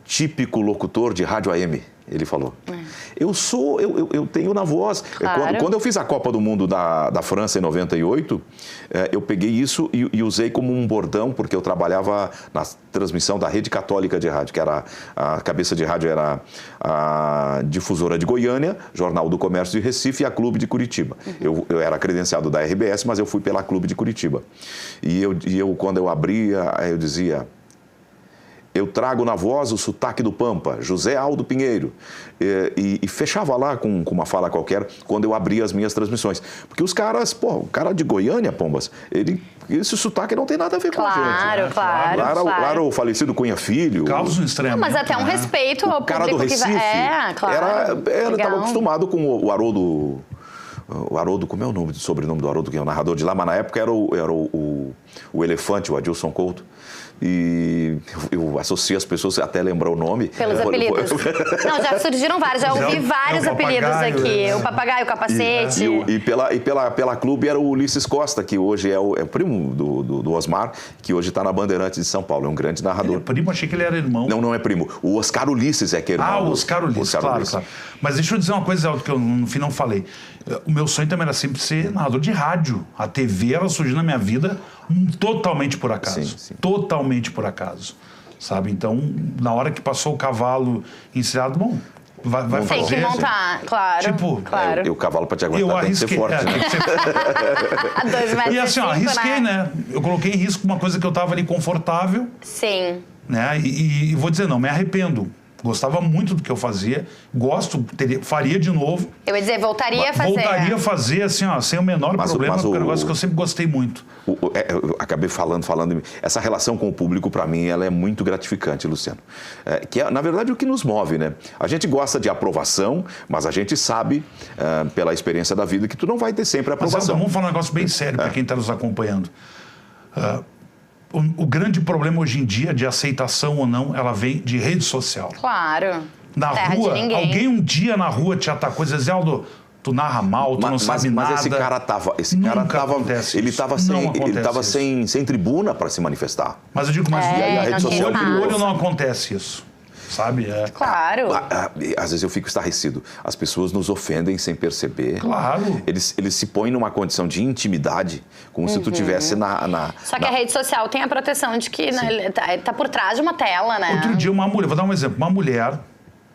Típico locutor de rádio AM, ele falou. Eu tenho na voz. Claro. Quando eu fiz a Copa do Mundo da França em 98, eu peguei isso e usei como um bordão, porque eu trabalhava na transmissão da Rede Católica de Rádio, que era a cabeça de rádio era a Difusora de Goiânia, Jornal do Comércio de Recife e a Clube de Curitiba. Eu era credenciado da RBS, mas eu fui pela Clube de Curitiba. E eu quando eu abria, eu dizia... Eu trago na voz o sotaque do Pampa, José Aldo Pinheiro. E fechava lá com uma fala qualquer quando eu abria as minhas transmissões. Porque os caras, o cara de Goiânia, Pombas, esse sotaque não tem nada a ver com a gente. Né? Claro. Lá era o falecido Cunha Filho. Causa um estranhamento. Mas até um respeito ao cara público do Recife. que vai... claro. Ele estava acostumado com o Haroldo... O Haroldo, como é o sobrenome do Haroldo, que é o narrador de lá? Mas na época era o Elefante, o Adilson Couto. E eu associei as pessoas, até lembrar o nome. Pelos apelidos. Não, já surgiram vários, já ouvi vários apelidos aqui. O papagaio, o capacete. E pela clube era o Ulisses Costa, que hoje é o primo do Osmar, que hoje está na Bandeirantes de São Paulo. É um grande narrador. Ele é primo, achei que ele era irmão. Não é primo. O Oscar Ulisses é que é irmão. O Oscar Ulisses, claro. Mas deixa eu dizer uma coisa, Aldo, que eu no fim não falei. O meu sonho também era sempre ser narrador de rádio. A TV, ela surgiu na minha vida totalmente por acaso. Sim. Totalmente por acaso. Sabe? Então, na hora que passou o cavalo encilhado, bom, vai fazer. Tem que montar, claro. Tipo, claro. E o cavalo para te aguentar tem que ser forte. Tem que ser forte. 2 metros E assim, arrisquei, né? Eu coloquei em risco uma coisa que eu estava ali confortável. Sim. Né? E vou dizer, não me arrependo. Gostava muito do que eu fazia, faria de novo. Eu ia dizer, voltaria a fazer. Voltaria a fazer, assim, sem o menor problema, porque é um negócio que eu sempre gostei muito. Eu acabei falando. Essa relação com o público, para mim, ela é muito gratificante, Luciano. Que é, na verdade, o que nos move, né? A gente gosta de aprovação, mas a gente sabe, pela experiência da vida, que tu não vai ter sempre aprovação. Mas vamos falar um negócio bem sério para quem está nos acompanhando. O grande problema hoje em dia, de aceitação ou não, ela vem de rede social. Claro. Na rua, alguém um dia na rua te atacou e dizia, Aldo, tu narra mal, tu não sabe nada. Mas esse cara tava ele estava sem tribuna para se manifestar. Mas eu digo, mas a rede social olho no olho não acontece isso. Sabe? Claro. Às vezes eu fico estarrecido. As pessoas nos ofendem sem perceber. Claro. Eles se põem numa condição de intimidade, como se tu tivesse Só que a rede social tem a proteção de que tá por trás de uma tela, né? Outro dia uma mulher, vou dar um exemplo, uma mulher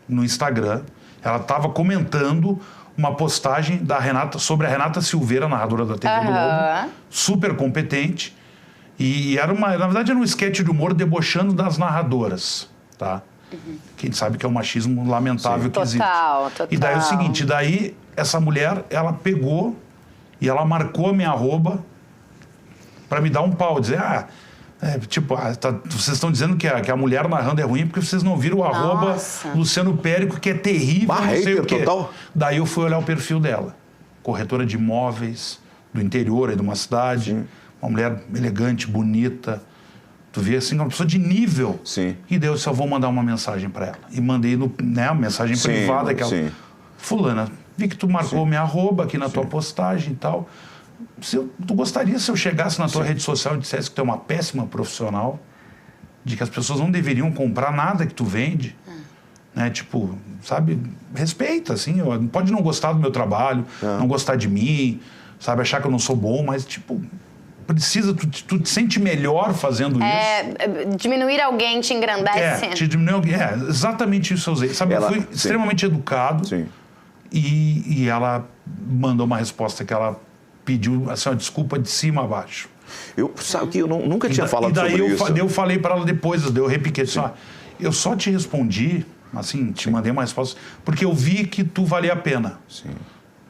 no Instagram, ela estava comentando uma postagem sobre a Renata Silveira, narradora da TV Globo, super competente, e na verdade era um esquete de humor debochando das narradoras, tá? Quem sabe que é um machismo lamentável que existe. Total. E daí é o seguinte, essa mulher, ela pegou e ela marcou a minha arroba para me dar um pau, dizer, vocês estão dizendo que a mulher narrando é ruim porque vocês não viram o arroba Luciano Périco, que é terrível, não sei o quê. Total. Daí eu fui olhar o perfil dela. Corretora de imóveis, do interior aí de uma cidade, uma mulher elegante, bonita, Tu vê assim, uma pessoa de nível. Sim. E daí eu disse, eu vou mandar uma mensagem para ela. E mandei uma mensagem privada. Aquela, fulana, vi que tu marcou minha arroba aqui na tua postagem e tal. Tu gostaria se eu chegasse na tua rede social e dissesse que tu é uma péssima profissional? De que as pessoas não deveriam comprar nada que tu vende? Né? Tipo, sabe? Respeita, assim. Pode não gostar do meu trabalho, não gostar de mim, sabe? Achar que eu não sou bom, mas, tipo... tu te sente melhor fazendo isso. Diminuir alguém te engrandece. Te diminuir alguém. Exatamente isso que eu usei. Sabe, eu fui extremamente educado. Sim. E ela mandou uma resposta que ela pediu assim, uma desculpa de cima a baixo. Sabe que eu nunca tinha falado sobre isso. Eu falei para ela depois, eu repiquei assim, eu só te respondi, assim, te mandei uma resposta, porque eu vi que tu valia a pena. Sim.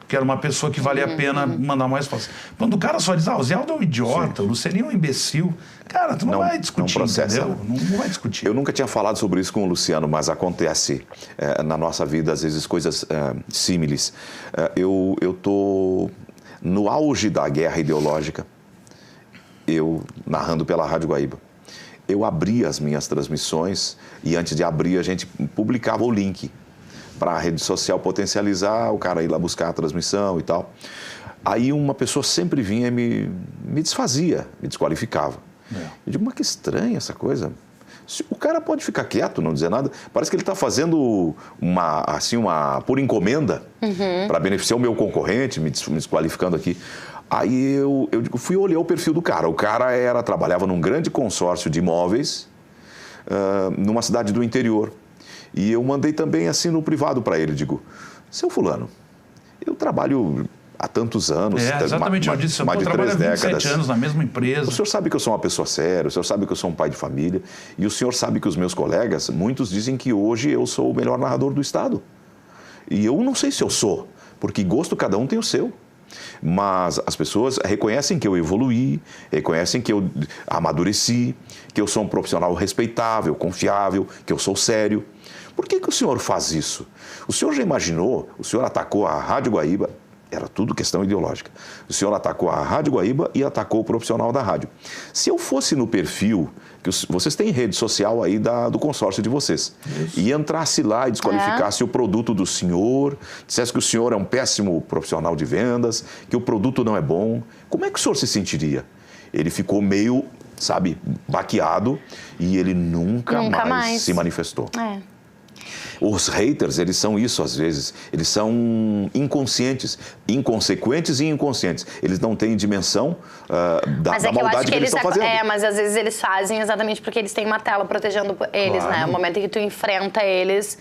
Que era uma pessoa que valia a pena mandar uma resposta. Quando o cara só diz, o Zé Aldo é um idiota, o Lucianinho é um imbecil, cara, tu não vai discutir, entendeu? Não vai discutir. Eu nunca tinha falado sobre isso com o Luciano, mas acontece na nossa vida, às vezes, coisas símiles. Eu tô no auge da guerra ideológica, eu narrando pela Rádio Guaíba. Eu abria as minhas transmissões e antes de abrir a gente publicava o link para a rede social potencializar, o cara ir lá buscar a transmissão e tal. Aí uma pessoa sempre vinha e me desfazia, me desqualificava. Eu digo, mas que estranha essa coisa. O cara pode ficar quieto, não dizer nada. Parece que ele está fazendo uma por encomenda para beneficiar o meu concorrente, me desqualificando aqui. Aí eu fui olhar o perfil do cara. O cara trabalhava num grande consórcio de imóveis numa cidade do interior. E eu mandei também assim no privado para ele, digo, seu fulano, eu trabalho há tantos anos, exatamente, eu disse, mais de 3 décadas. 27 anos na mesma empresa. O senhor sabe que eu sou uma pessoa séria, o senhor sabe que eu sou um pai de família, e o senhor sabe que os meus colegas, muitos dizem que hoje eu sou o melhor narrador do estado. E eu não sei se eu sou, porque gosto cada um tem o seu. Mas as pessoas reconhecem que eu evoluí, reconhecem que eu amadureci, que eu sou um profissional respeitável, confiável, que eu sou sério. Por que o senhor faz isso? O senhor já imaginou, o senhor atacou a Rádio Guaíba, era tudo questão ideológica. O senhor atacou a Rádio Guaíba e atacou o profissional da rádio. Se eu fosse no perfil, que vocês têm rede social aí do consórcio de vocês, e entrasse lá e desqualificasse o produto do senhor, dissesse que o senhor é um péssimo profissional de vendas, que o produto não é bom, como é que o senhor se sentiria? Ele ficou meio, sabe, baqueado e ele nunca mais se manifestou. Os haters, eles são isso às vezes, eles são inconscientes, inconsequentes e inconscientes. Eles não têm dimensão da maldade que eles estão fazendo. Mas às vezes eles fazem exatamente porque eles têm uma tela protegendo eles, né? No momento em que tu enfrenta eles,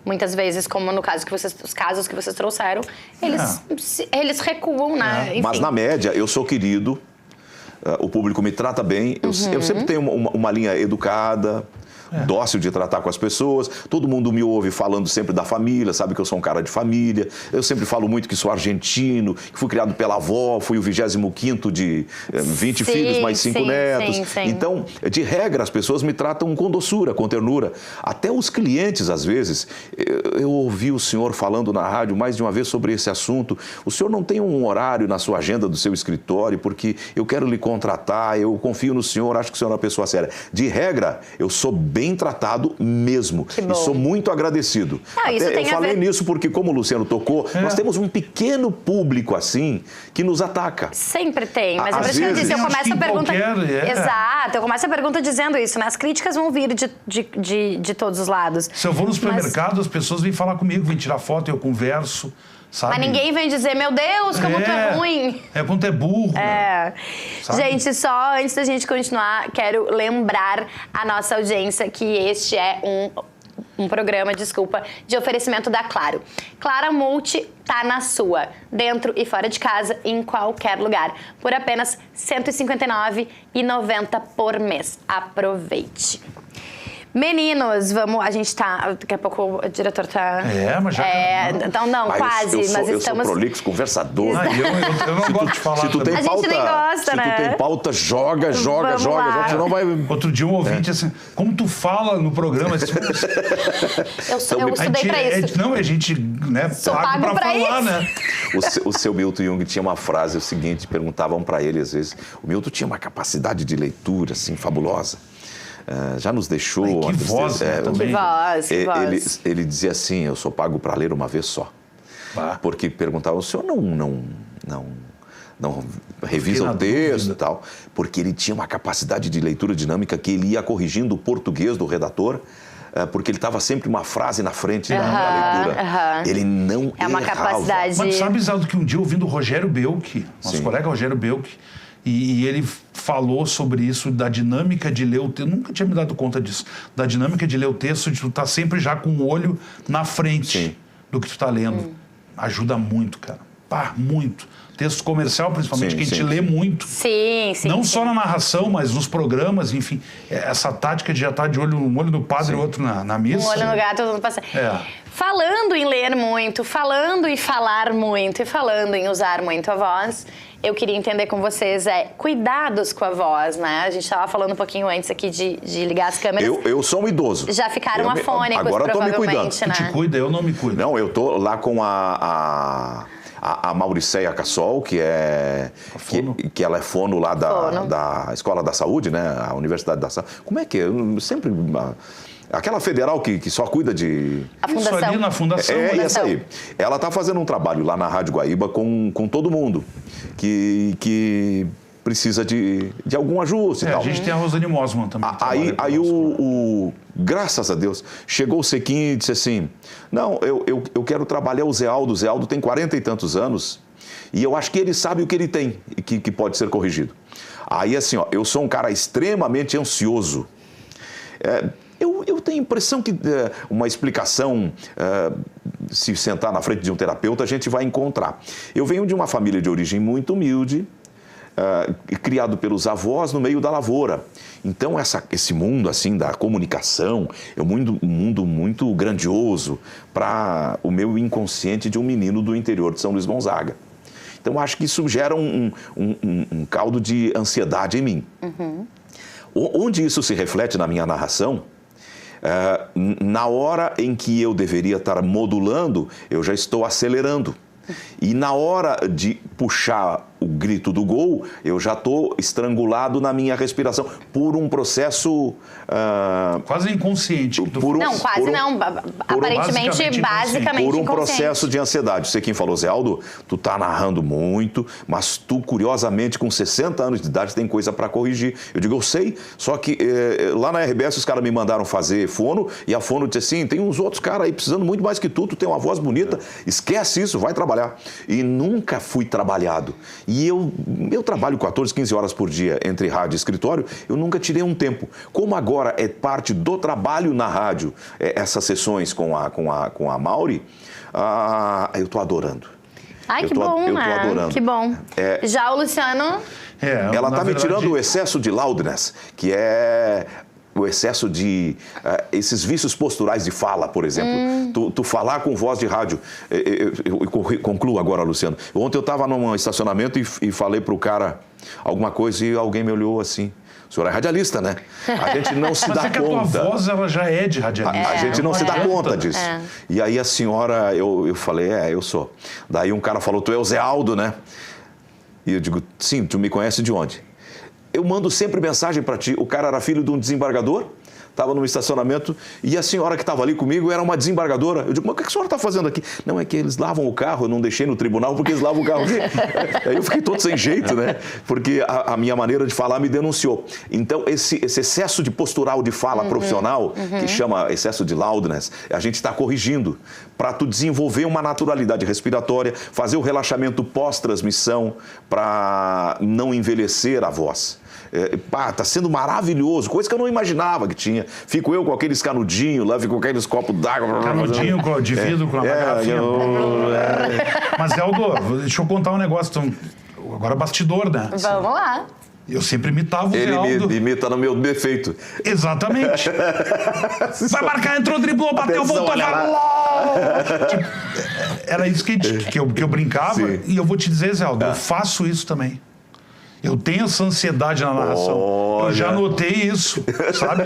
muitas vezes, como no caso os casos que vocês trouxeram, eles recuam, né? Enfim. Mas na média, eu sou querido, o público me trata bem, eu sempre tenho uma linha educada, dócil de tratar com as pessoas, todo mundo me ouve falando sempre da família, sabe que eu sou um cara de família, eu sempre falo muito que sou argentino, que fui criado pela avó, fui o 25º de 20 filhos, mais 5 netos. Então, de regra, as pessoas me tratam com doçura, com ternura. Até os clientes, às vezes, eu ouvi o senhor falando na rádio mais de uma vez sobre esse assunto, o senhor não tem um horário na sua agenda do seu escritório, porque eu quero lhe contratar, eu confio no senhor, acho que o senhor é uma pessoa séria. De regra, eu sou bem tratado mesmo. E sou muito agradecido. Eu falei nisso porque, como o Luciano tocou, nós temos um pequeno público assim que nos ataca. Sempre tem, mas é por isso que eu disse, eu começo a pergunta... Exato, eu começo a pergunta dizendo isso, né? As críticas vão vir de todos os lados. Se eu vou no supermercado, as pessoas vêm falar comigo, vêm tirar foto, eu converso. Sabe? Mas ninguém vem dizer, meu Deus, como tu é ruim. Como tu é burro. Gente, só antes da gente continuar, quero lembrar a nossa audiência que este é um programa, de oferecimento da Claro. Claro Multi tá na sua, dentro e fora de casa, em qualquer lugar, por apenas R$ 159,90 por mês. Aproveite. Meninos, a gente tá, daqui a pouco o diretor tá... mas já... Então, não, quase, mas estamos... Eu sou prolixo, conversador. Eu não gosto de falar. Se tu tem pauta, a gente nem gosta, né? Se tu tem pauta, joga, senão vai... Outro dia um ouvinte assim, como tu fala no programa? Eu estudei pra isso. A gente, né, paga pra falar, né? O seu Milton Jung tinha uma frase, o seguinte, perguntavam pra ele às vezes, o Milton tinha uma capacidade de leitura, assim, fabulosa. já nos deixou. Ai, que voz, né, também. Que voz. Ele dizia assim, eu sou pago para ler uma vez só. Porque perguntava, o senhor não revisa o texto e tal? Porque ele tinha uma capacidade de leitura dinâmica que ele ia corrigindo o português do redator, porque ele estava sempre uma frase na frente da leitura. Ele não É uma errava. capacidade... Mas sabe, Zaldo, que um dia ouvindo o Rogério Belk, nosso colega Rogério Belk, e ele falou sobre isso, da dinâmica de ler o texto. Nunca tinha me dado conta disso. Da dinâmica de ler o texto, de tu estar sempre já com o olho na frente do que tu está lendo. Ajuda muito, cara. Muito. Texto comercial, principalmente, que a gente lê muito. Sim. Não só na narração, mas nos programas, enfim. Essa tática de já estar de olho, um olho no padre e outro na missa. Um olho no gato, outro no passarinho. Falando em ler muito, falando em falar muito e falando em usar muito a voz, eu queria entender com vocês cuidados com a voz, né? A gente estava falando um pouquinho antes aqui de ligar as câmeras. Eu sou um idoso. Já ficaram afônicos, agora provavelmente, né? Tu te cuida, eu não me cuido. Não, eu tô lá com a Mauriceia Cassol, que ela é fono lá da Escola da Saúde, né? A Universidade da Saúde. Como é que é? Eu sempre... Aquela federal que só cuida de... A fundação. Isso ali na fundação. Essa aí. Ela está fazendo um trabalho lá na Rádio Guaíba com todo mundo que precisa de algum ajuste e tal. A gente tem a Rosane Mosman também. Aí graças a Deus, chegou o Sequinho e disse assim, não, eu quero trabalhar o Zé Aldo. O Zé Aldo tem 40 e tantos anos e eu acho que ele sabe o que ele tem e que pode ser corrigido. Aí assim, eu sou um cara extremamente ansioso. Eu tenho a impressão que uma explicação, se sentar na frente de um terapeuta, a gente vai encontrar. Eu venho de uma família de origem muito humilde, criado pelos avós no meio da lavoura. Então, esse mundo assim da comunicação é um mundo muito grandioso para o meu inconsciente de um menino do interior de São Luís Gonzaga. Então, acho que isso gera um caldo de ansiedade em mim. Onde isso se reflete na minha narração, na hora em que eu deveria estar modulando, eu já estou acelerando. E na hora de puxar o grito do gol, eu já estou estrangulado na minha respiração por um processo... quase inconsciente. Aparentemente, basicamente por um inconsciente. processo de ansiedade. Você quem falou, Zé Aldo, tu tá narrando muito, mas tu, curiosamente, com 60 anos de idade, tem coisa para corrigir. Eu digo, eu sei, só que lá na RBS os caras me mandaram fazer fono, e a fono disse assim, tem uns outros caras aí precisando muito mais que tu tem uma voz bonita, esquece isso, vai trabalhar. E nunca fui trabalhado. E eu trabalho 14, 15 horas por dia entre rádio e escritório, eu nunca tirei um tempo. Como agora é parte do trabalho na rádio, essas sessões com a Mauri, eu estou adorando. Ai, que bom, eu né? tô adorando. Que bom. Já o Luciano... Ela está me tirando o excesso de loudness, que é... o excesso de... esses vícios posturais de fala, por exemplo. Tu falar com voz de rádio. Eu concluo agora, Luciano. Ontem eu estava num estacionamento e falei para o cara alguma coisa e alguém me olhou assim. O senhor é radialista, né? A gente não se dá conta. Mas a tua voz, ela já é de radialista. A gente não se dá conta disso. E aí a senhora, eu falei, eu sou. Daí um cara falou, tu é o Zé Aldo, né? E eu digo, sim, tu me conhece de onde? Eu mando sempre mensagem para ti. O cara era filho de um desembargador, estava num estacionamento, e a senhora que estava ali comigo era uma desembargadora. Eu digo, mas o que a senhora está fazendo aqui? Não, é que eles lavam o carro, eu não deixei no tribunal porque eles lavam o carro aqui. Aí eu fiquei todo sem jeito, né? Porque a minha maneira de falar me denunciou. Então, esse excesso de postural de fala profissional, que chama excesso de loudness, a gente está corrigindo para tu desenvolver uma naturalidade respiratória, fazer o relaxamento pós-transmissão para não envelhecer a voz. Tá sendo maravilhoso, coisa que eu não imaginava que tinha. Fico eu com aqueles canudinhos lá, fico com aqueles copos d'água. Canudinho de vidro com uma garrafinha. Mas, Aldo, deixa eu contar um negócio. Agora bastidor, né? Vamos lá. Eu sempre imitava o Zé Aldo. Ele imita no meu defeito. Exatamente. Vai marcar, entrou, driblou, bateu, voltou, falou. Era isso que eu brincava. Sim. E eu vou te dizer, Zé Aldo, eu faço isso também. Eu tenho essa ansiedade na narração. Olha. Eu já notei isso, sabe?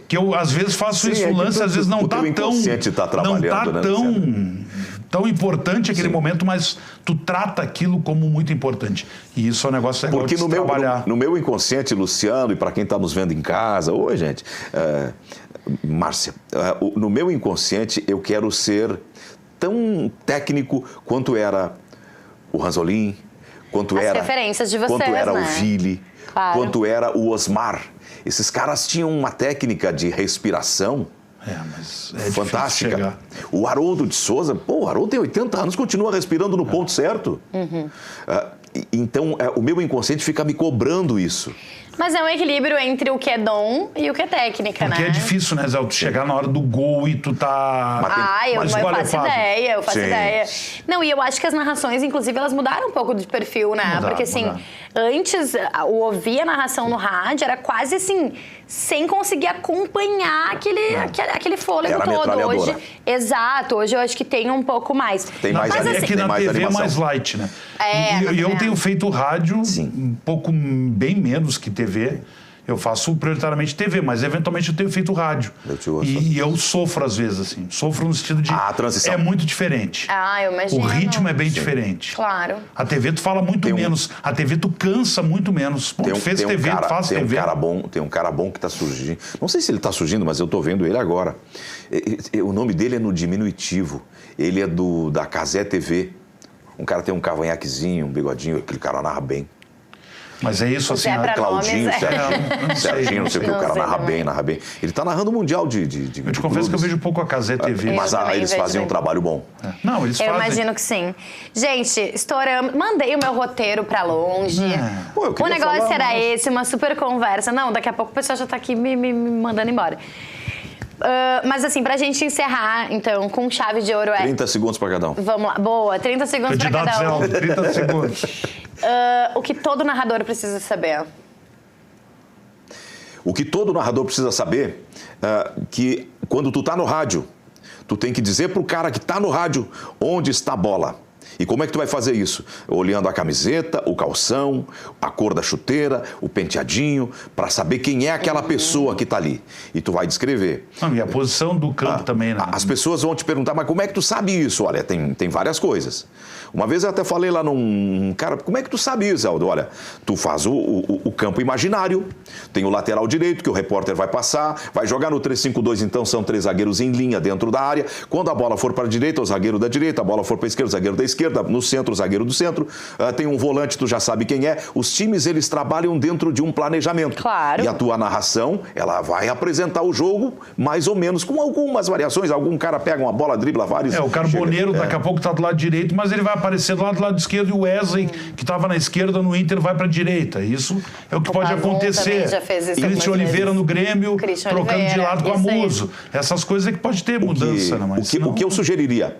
Que eu, às vezes, faço isso no lance, às vezes não tá tão... tá trabalhando, não tá tão tão importante aquele momento, mas tu trata aquilo como muito importante. E isso é um negócio legal de se trabalhar. No meu inconsciente, Luciano, e para quem está nos vendo em casa, oi, gente, Márcia, no meu inconsciente eu quero ser tão técnico quanto era o Ranzolin, quanto As era referências de vocês, quanto era né? o Vili, Claro. quanto era o Osmar. Esses caras tinham uma técnica de respiração Mas é fantástica. chegar. O Haroldo de Souza, o Haroldo tem 80 anos, continua respirando no ponto certo. Então, o meu inconsciente fica me cobrando isso. Mas é um equilíbrio entre o que é dom e o que é técnica, Porque né? é difícil, né, Zé? Tu chegar na hora do gol e tu tá... Eu faço ideia, eu faço Sim. ideia. Não, e eu acho que as narrações, inclusive, elas mudaram um pouco de perfil, né? Mudaram, Porque, assim, mudaram. antes, o ouvir a narração no rádio era quase, assim, sem conseguir acompanhar aquele fôlego Era todo. metralhadora. Hoje, exato, hoje eu acho que tem um pouco mais. Tem mais Mas, ali, assim, É que na mais TV é animação. mais light, né? E eu é. tenho feito rádio Sim. um pouco bem menos que TV. Eu faço prioritariamente TV, mas eventualmente eu tenho feito rádio. Eu te ouço. E eu sofro às vezes, assim. Sofro no sentido de... A transição. É muito diferente. eu imagino. O ritmo é bem diferente. Claro. A TV tu fala muito menos. A TV tu cansa muito menos. Pô, tu fez TV, tu faz TV. Tem um cara bom que está surgindo. Não sei se ele está surgindo, mas eu estou vendo ele agora. O nome dele é no diminutivo. Ele é da Casé TV. Um cara tem um cavanhaquezinho, um bigodinho, aquele cara narra bem. Mas é isso, assim... é pra Claudinho, nomes, Serginho, não sei o que, o cara Não sei narra também. bem. Ele está narrando o Mundial de Eu te confesso que eu vejo pouco a Casé TV. Mas também eles vejo fazem um bem. trabalho bom. Não, eles Eu fazem. imagino que sim. Gente, estouramos. Mandei o meu roteiro pra longe. Pô, eu O queria negócio falar era mais. esse, uma super conversa. Não, daqui a pouco o pessoal já tá aqui me mandando embora. Mas assim, pra gente encerrar, então, com chave de ouro 30 segundos para cada um. Vamos lá. Boa, 30 segundos pra Candidato cada um. Zé, 30 segundos. O que todo narrador precisa saber? O que todo narrador precisa saber que quando tu tá no rádio, tu tem que dizer pro cara que tá no rádio onde está a bola. E como é que tu vai fazer isso? Olhando a camiseta, o calção, a cor da chuteira, o penteadinho, para saber quem é aquela pessoa que tá ali. E tu vai descrever. Não, e a posição do campo também, né? As pessoas vão te perguntar, mas como é que tu sabe isso? Olha, tem várias coisas. Uma vez eu até falei lá num cara, como é que tu sabe isso, Aldo? Olha, tu faz o campo imaginário, tem o lateral direito, que o repórter vai passar, vai jogar no 3-5-2, então são 3 zagueiros em linha dentro da área. Quando a bola for para a direita, o zagueiro da direita, a bola for para a esquerda, o zagueiro da esquerda, no centro, o zagueiro do centro. Tem um volante, tu já sabe quem é. Os times, eles trabalham dentro de um planejamento. Claro. E a tua narração, ela vai apresentar o jogo mais ou menos com algumas variações. Algum cara pega uma bola, dribla vários. O Carboneiro daqui a pouco tá do lado direito, mas ele vai aparecer do lado esquerdo, e o Wesley, que estava na esquerda no Inter, vai para a direita. Isso é o que pode Pavon acontecer. também já fez isso Cristian algumas Oliveira vezes. no Grêmio, Christian trocando de Oliveira, lado com a isso aí. Muso. Essas coisas é que pode ter mudança, né? Mas O que eu sugeriria?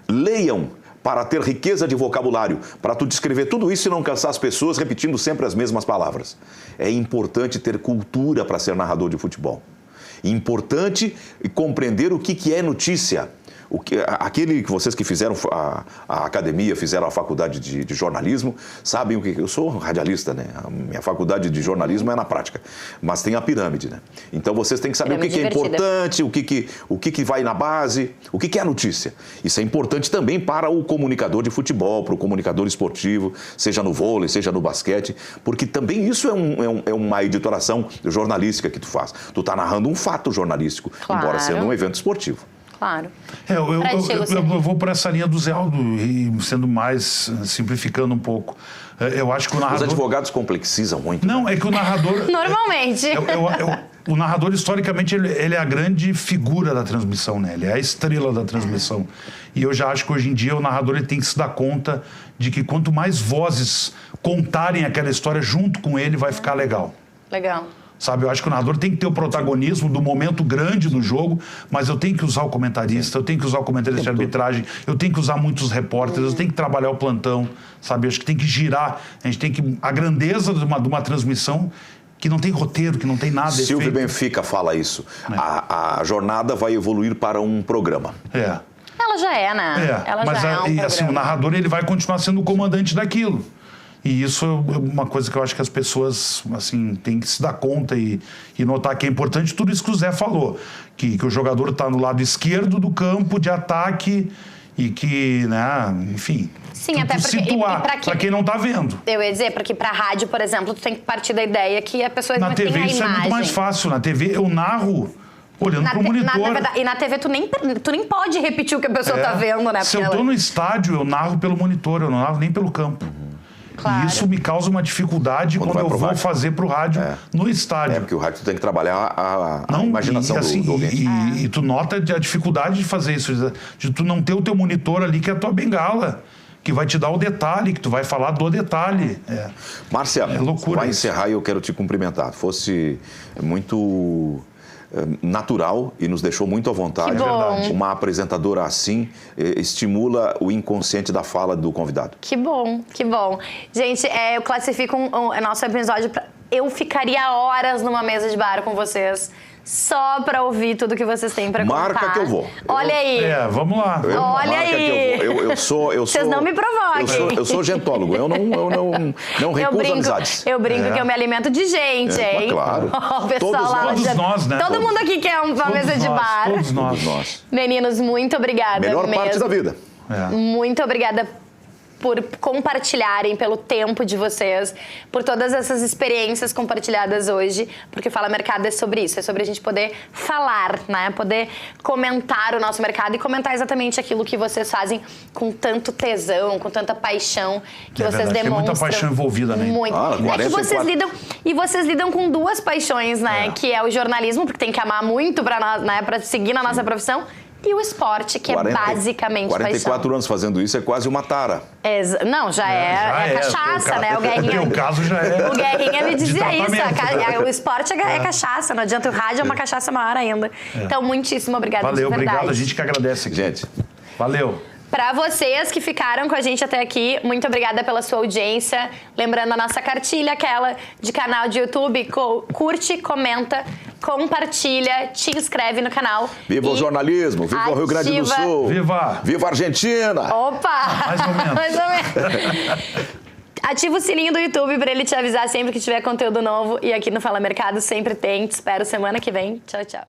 Leiam para ter riqueza de vocabulário, para tu descrever tudo isso e não cansar as pessoas repetindo sempre as mesmas palavras. É importante ter cultura para ser narrador de futebol. Importante compreender o que é notícia. Aquele que vocês que fizeram a academia, fizeram a faculdade de jornalismo, sabem o que... Eu sou radialista, né? A minha faculdade de jornalismo é na prática. Mas tem a pirâmide, né? Então vocês têm que saber Pirâmide o que é invertida. importante, o que vai na base, o que é a notícia. Isso é importante também para o comunicador de futebol, para o comunicador esportivo, seja no vôlei, seja no basquete, porque também isso é uma editoração jornalística que tu faz. Tu tá narrando um fato jornalístico, Claro. embora sendo um evento esportivo. Claro. Eu vou por essa linha do Zé Aldo, e sendo mais, simplificando um pouco. Eu acho que o Os narrador... advogados complexizam muito. Não, é que o narrador... Normalmente. O narrador, historicamente, ele é a grande figura da transmissão, né? Ele é a estrela da transmissão. E eu já acho que hoje em dia o narrador ele tem que se dar conta de que quanto mais vozes contarem aquela história junto com ele, vai ficar legal. Legal. Sabe, eu acho que o narrador tem que ter o protagonismo do momento grande do jogo, mas eu tenho que usar o comentarista, eu tenho que usar o comentarista de arbitragem, eu tenho que usar muitos repórteres, eu tenho que trabalhar o plantão, sabe? Eu acho que tem que girar, a gente tem que... A grandeza de uma transmissão que não tem roteiro, que não tem nada Silvio efeito. Benfica fala isso. A jornada vai evoluir para um programa. Ela já é, né? Ela mas já é um assim, o programa. narrador ele vai continuar sendo o comandante daquilo. E isso é uma coisa que eu acho que as pessoas assim, têm que se dar conta e notar que é importante tudo isso que o Zé falou. Que o jogador está no lado esquerdo do campo de ataque e que, né, enfim... Sim, tu até te porque... situar, pra quem não tá vendo. Eu ia dizer, porque pra rádio, por exemplo, tu tem que partir da ideia que a pessoa Na tem TV a isso imagem. é muito mais fácil. Na TV eu narro olhando pro monitor. E na TV tu nem pode repetir o que a pessoa tá vendo, né? Se eu tô no estádio, eu narro pelo monitor, eu não narro nem pelo campo. Claro. E isso me causa uma dificuldade quando eu vou fazer pro rádio no estádio. Porque o rádio tem que trabalhar a imaginação do ouvinte. E tu nota a dificuldade de fazer isso, de tu não ter o teu monitor ali, que é a tua bengala, que vai te dar o detalhe, que tu vai falar do detalhe. Márcia, loucura para isso. encerrar, eu quero te cumprimentar. Fosse muito natural e nos deixou muito à vontade. Que bom. Uma apresentadora assim estimula o inconsciente da fala do convidado. Que bom, que bom. Gente, eu classifico o nosso episódio pra... Eu ficaria horas numa mesa de bar com vocês, só pra ouvir tudo que vocês têm pra contar. Marca que eu vou. Olha aí. Vamos lá. Olha aí. Eu sou... Vocês não me provoquem. Eu sou gentólogo. Eu não recuso amizades. Eu brinco que eu me alimento de gente, hein? Claro. O pessoal lá todos nós, né? Todo mundo aqui quer uma mesa de bar. Todos nós. Meninos, muito obrigada. Melhor mesmo. parte da vida. Muito obrigada por compartilharem, pelo tempo de vocês, por todas essas experiências compartilhadas hoje, porque o Fala Mercado é sobre isso, é sobre a gente poder falar, né? Poder comentar o nosso mercado e comentar exatamente aquilo que vocês fazem com tanto tesão, com tanta paixão que vocês demonstram. Tem muita paixão envolvida, né? Muito. É que vocês lidam com duas paixões, né? Que é o jornalismo, porque tem que amar muito pra nós, né? Pra seguir na nossa profissão. E o esporte, que é basicamente 44 paixão. anos fazendo isso é quase uma tara. Não, já é cachaça, né? O Guerrinha, o caso já é. O Guerrinha me dizia de isso. O esporte é cachaça, não adianta. O rádio é uma cachaça maior ainda. Então, muitíssimo obrigada de verdade. Obrigado. A gente que agradece aqui. Gente. Valeu. Para vocês que ficaram com a gente até aqui, muito obrigada pela sua audiência. Lembrando a nossa cartilha, aquela de canal de YouTube, curte, comenta, compartilha, te inscreve no canal. Viva o jornalismo, viva o Rio Grande do Sul. Viva! Viva a Argentina! Opa! Mais ou menos. Mais ou menos. Ativa o sininho do YouTube para ele te avisar sempre que tiver conteúdo novo. E aqui no Fala Mercado sempre tem. Te espero semana que vem. Tchau, tchau.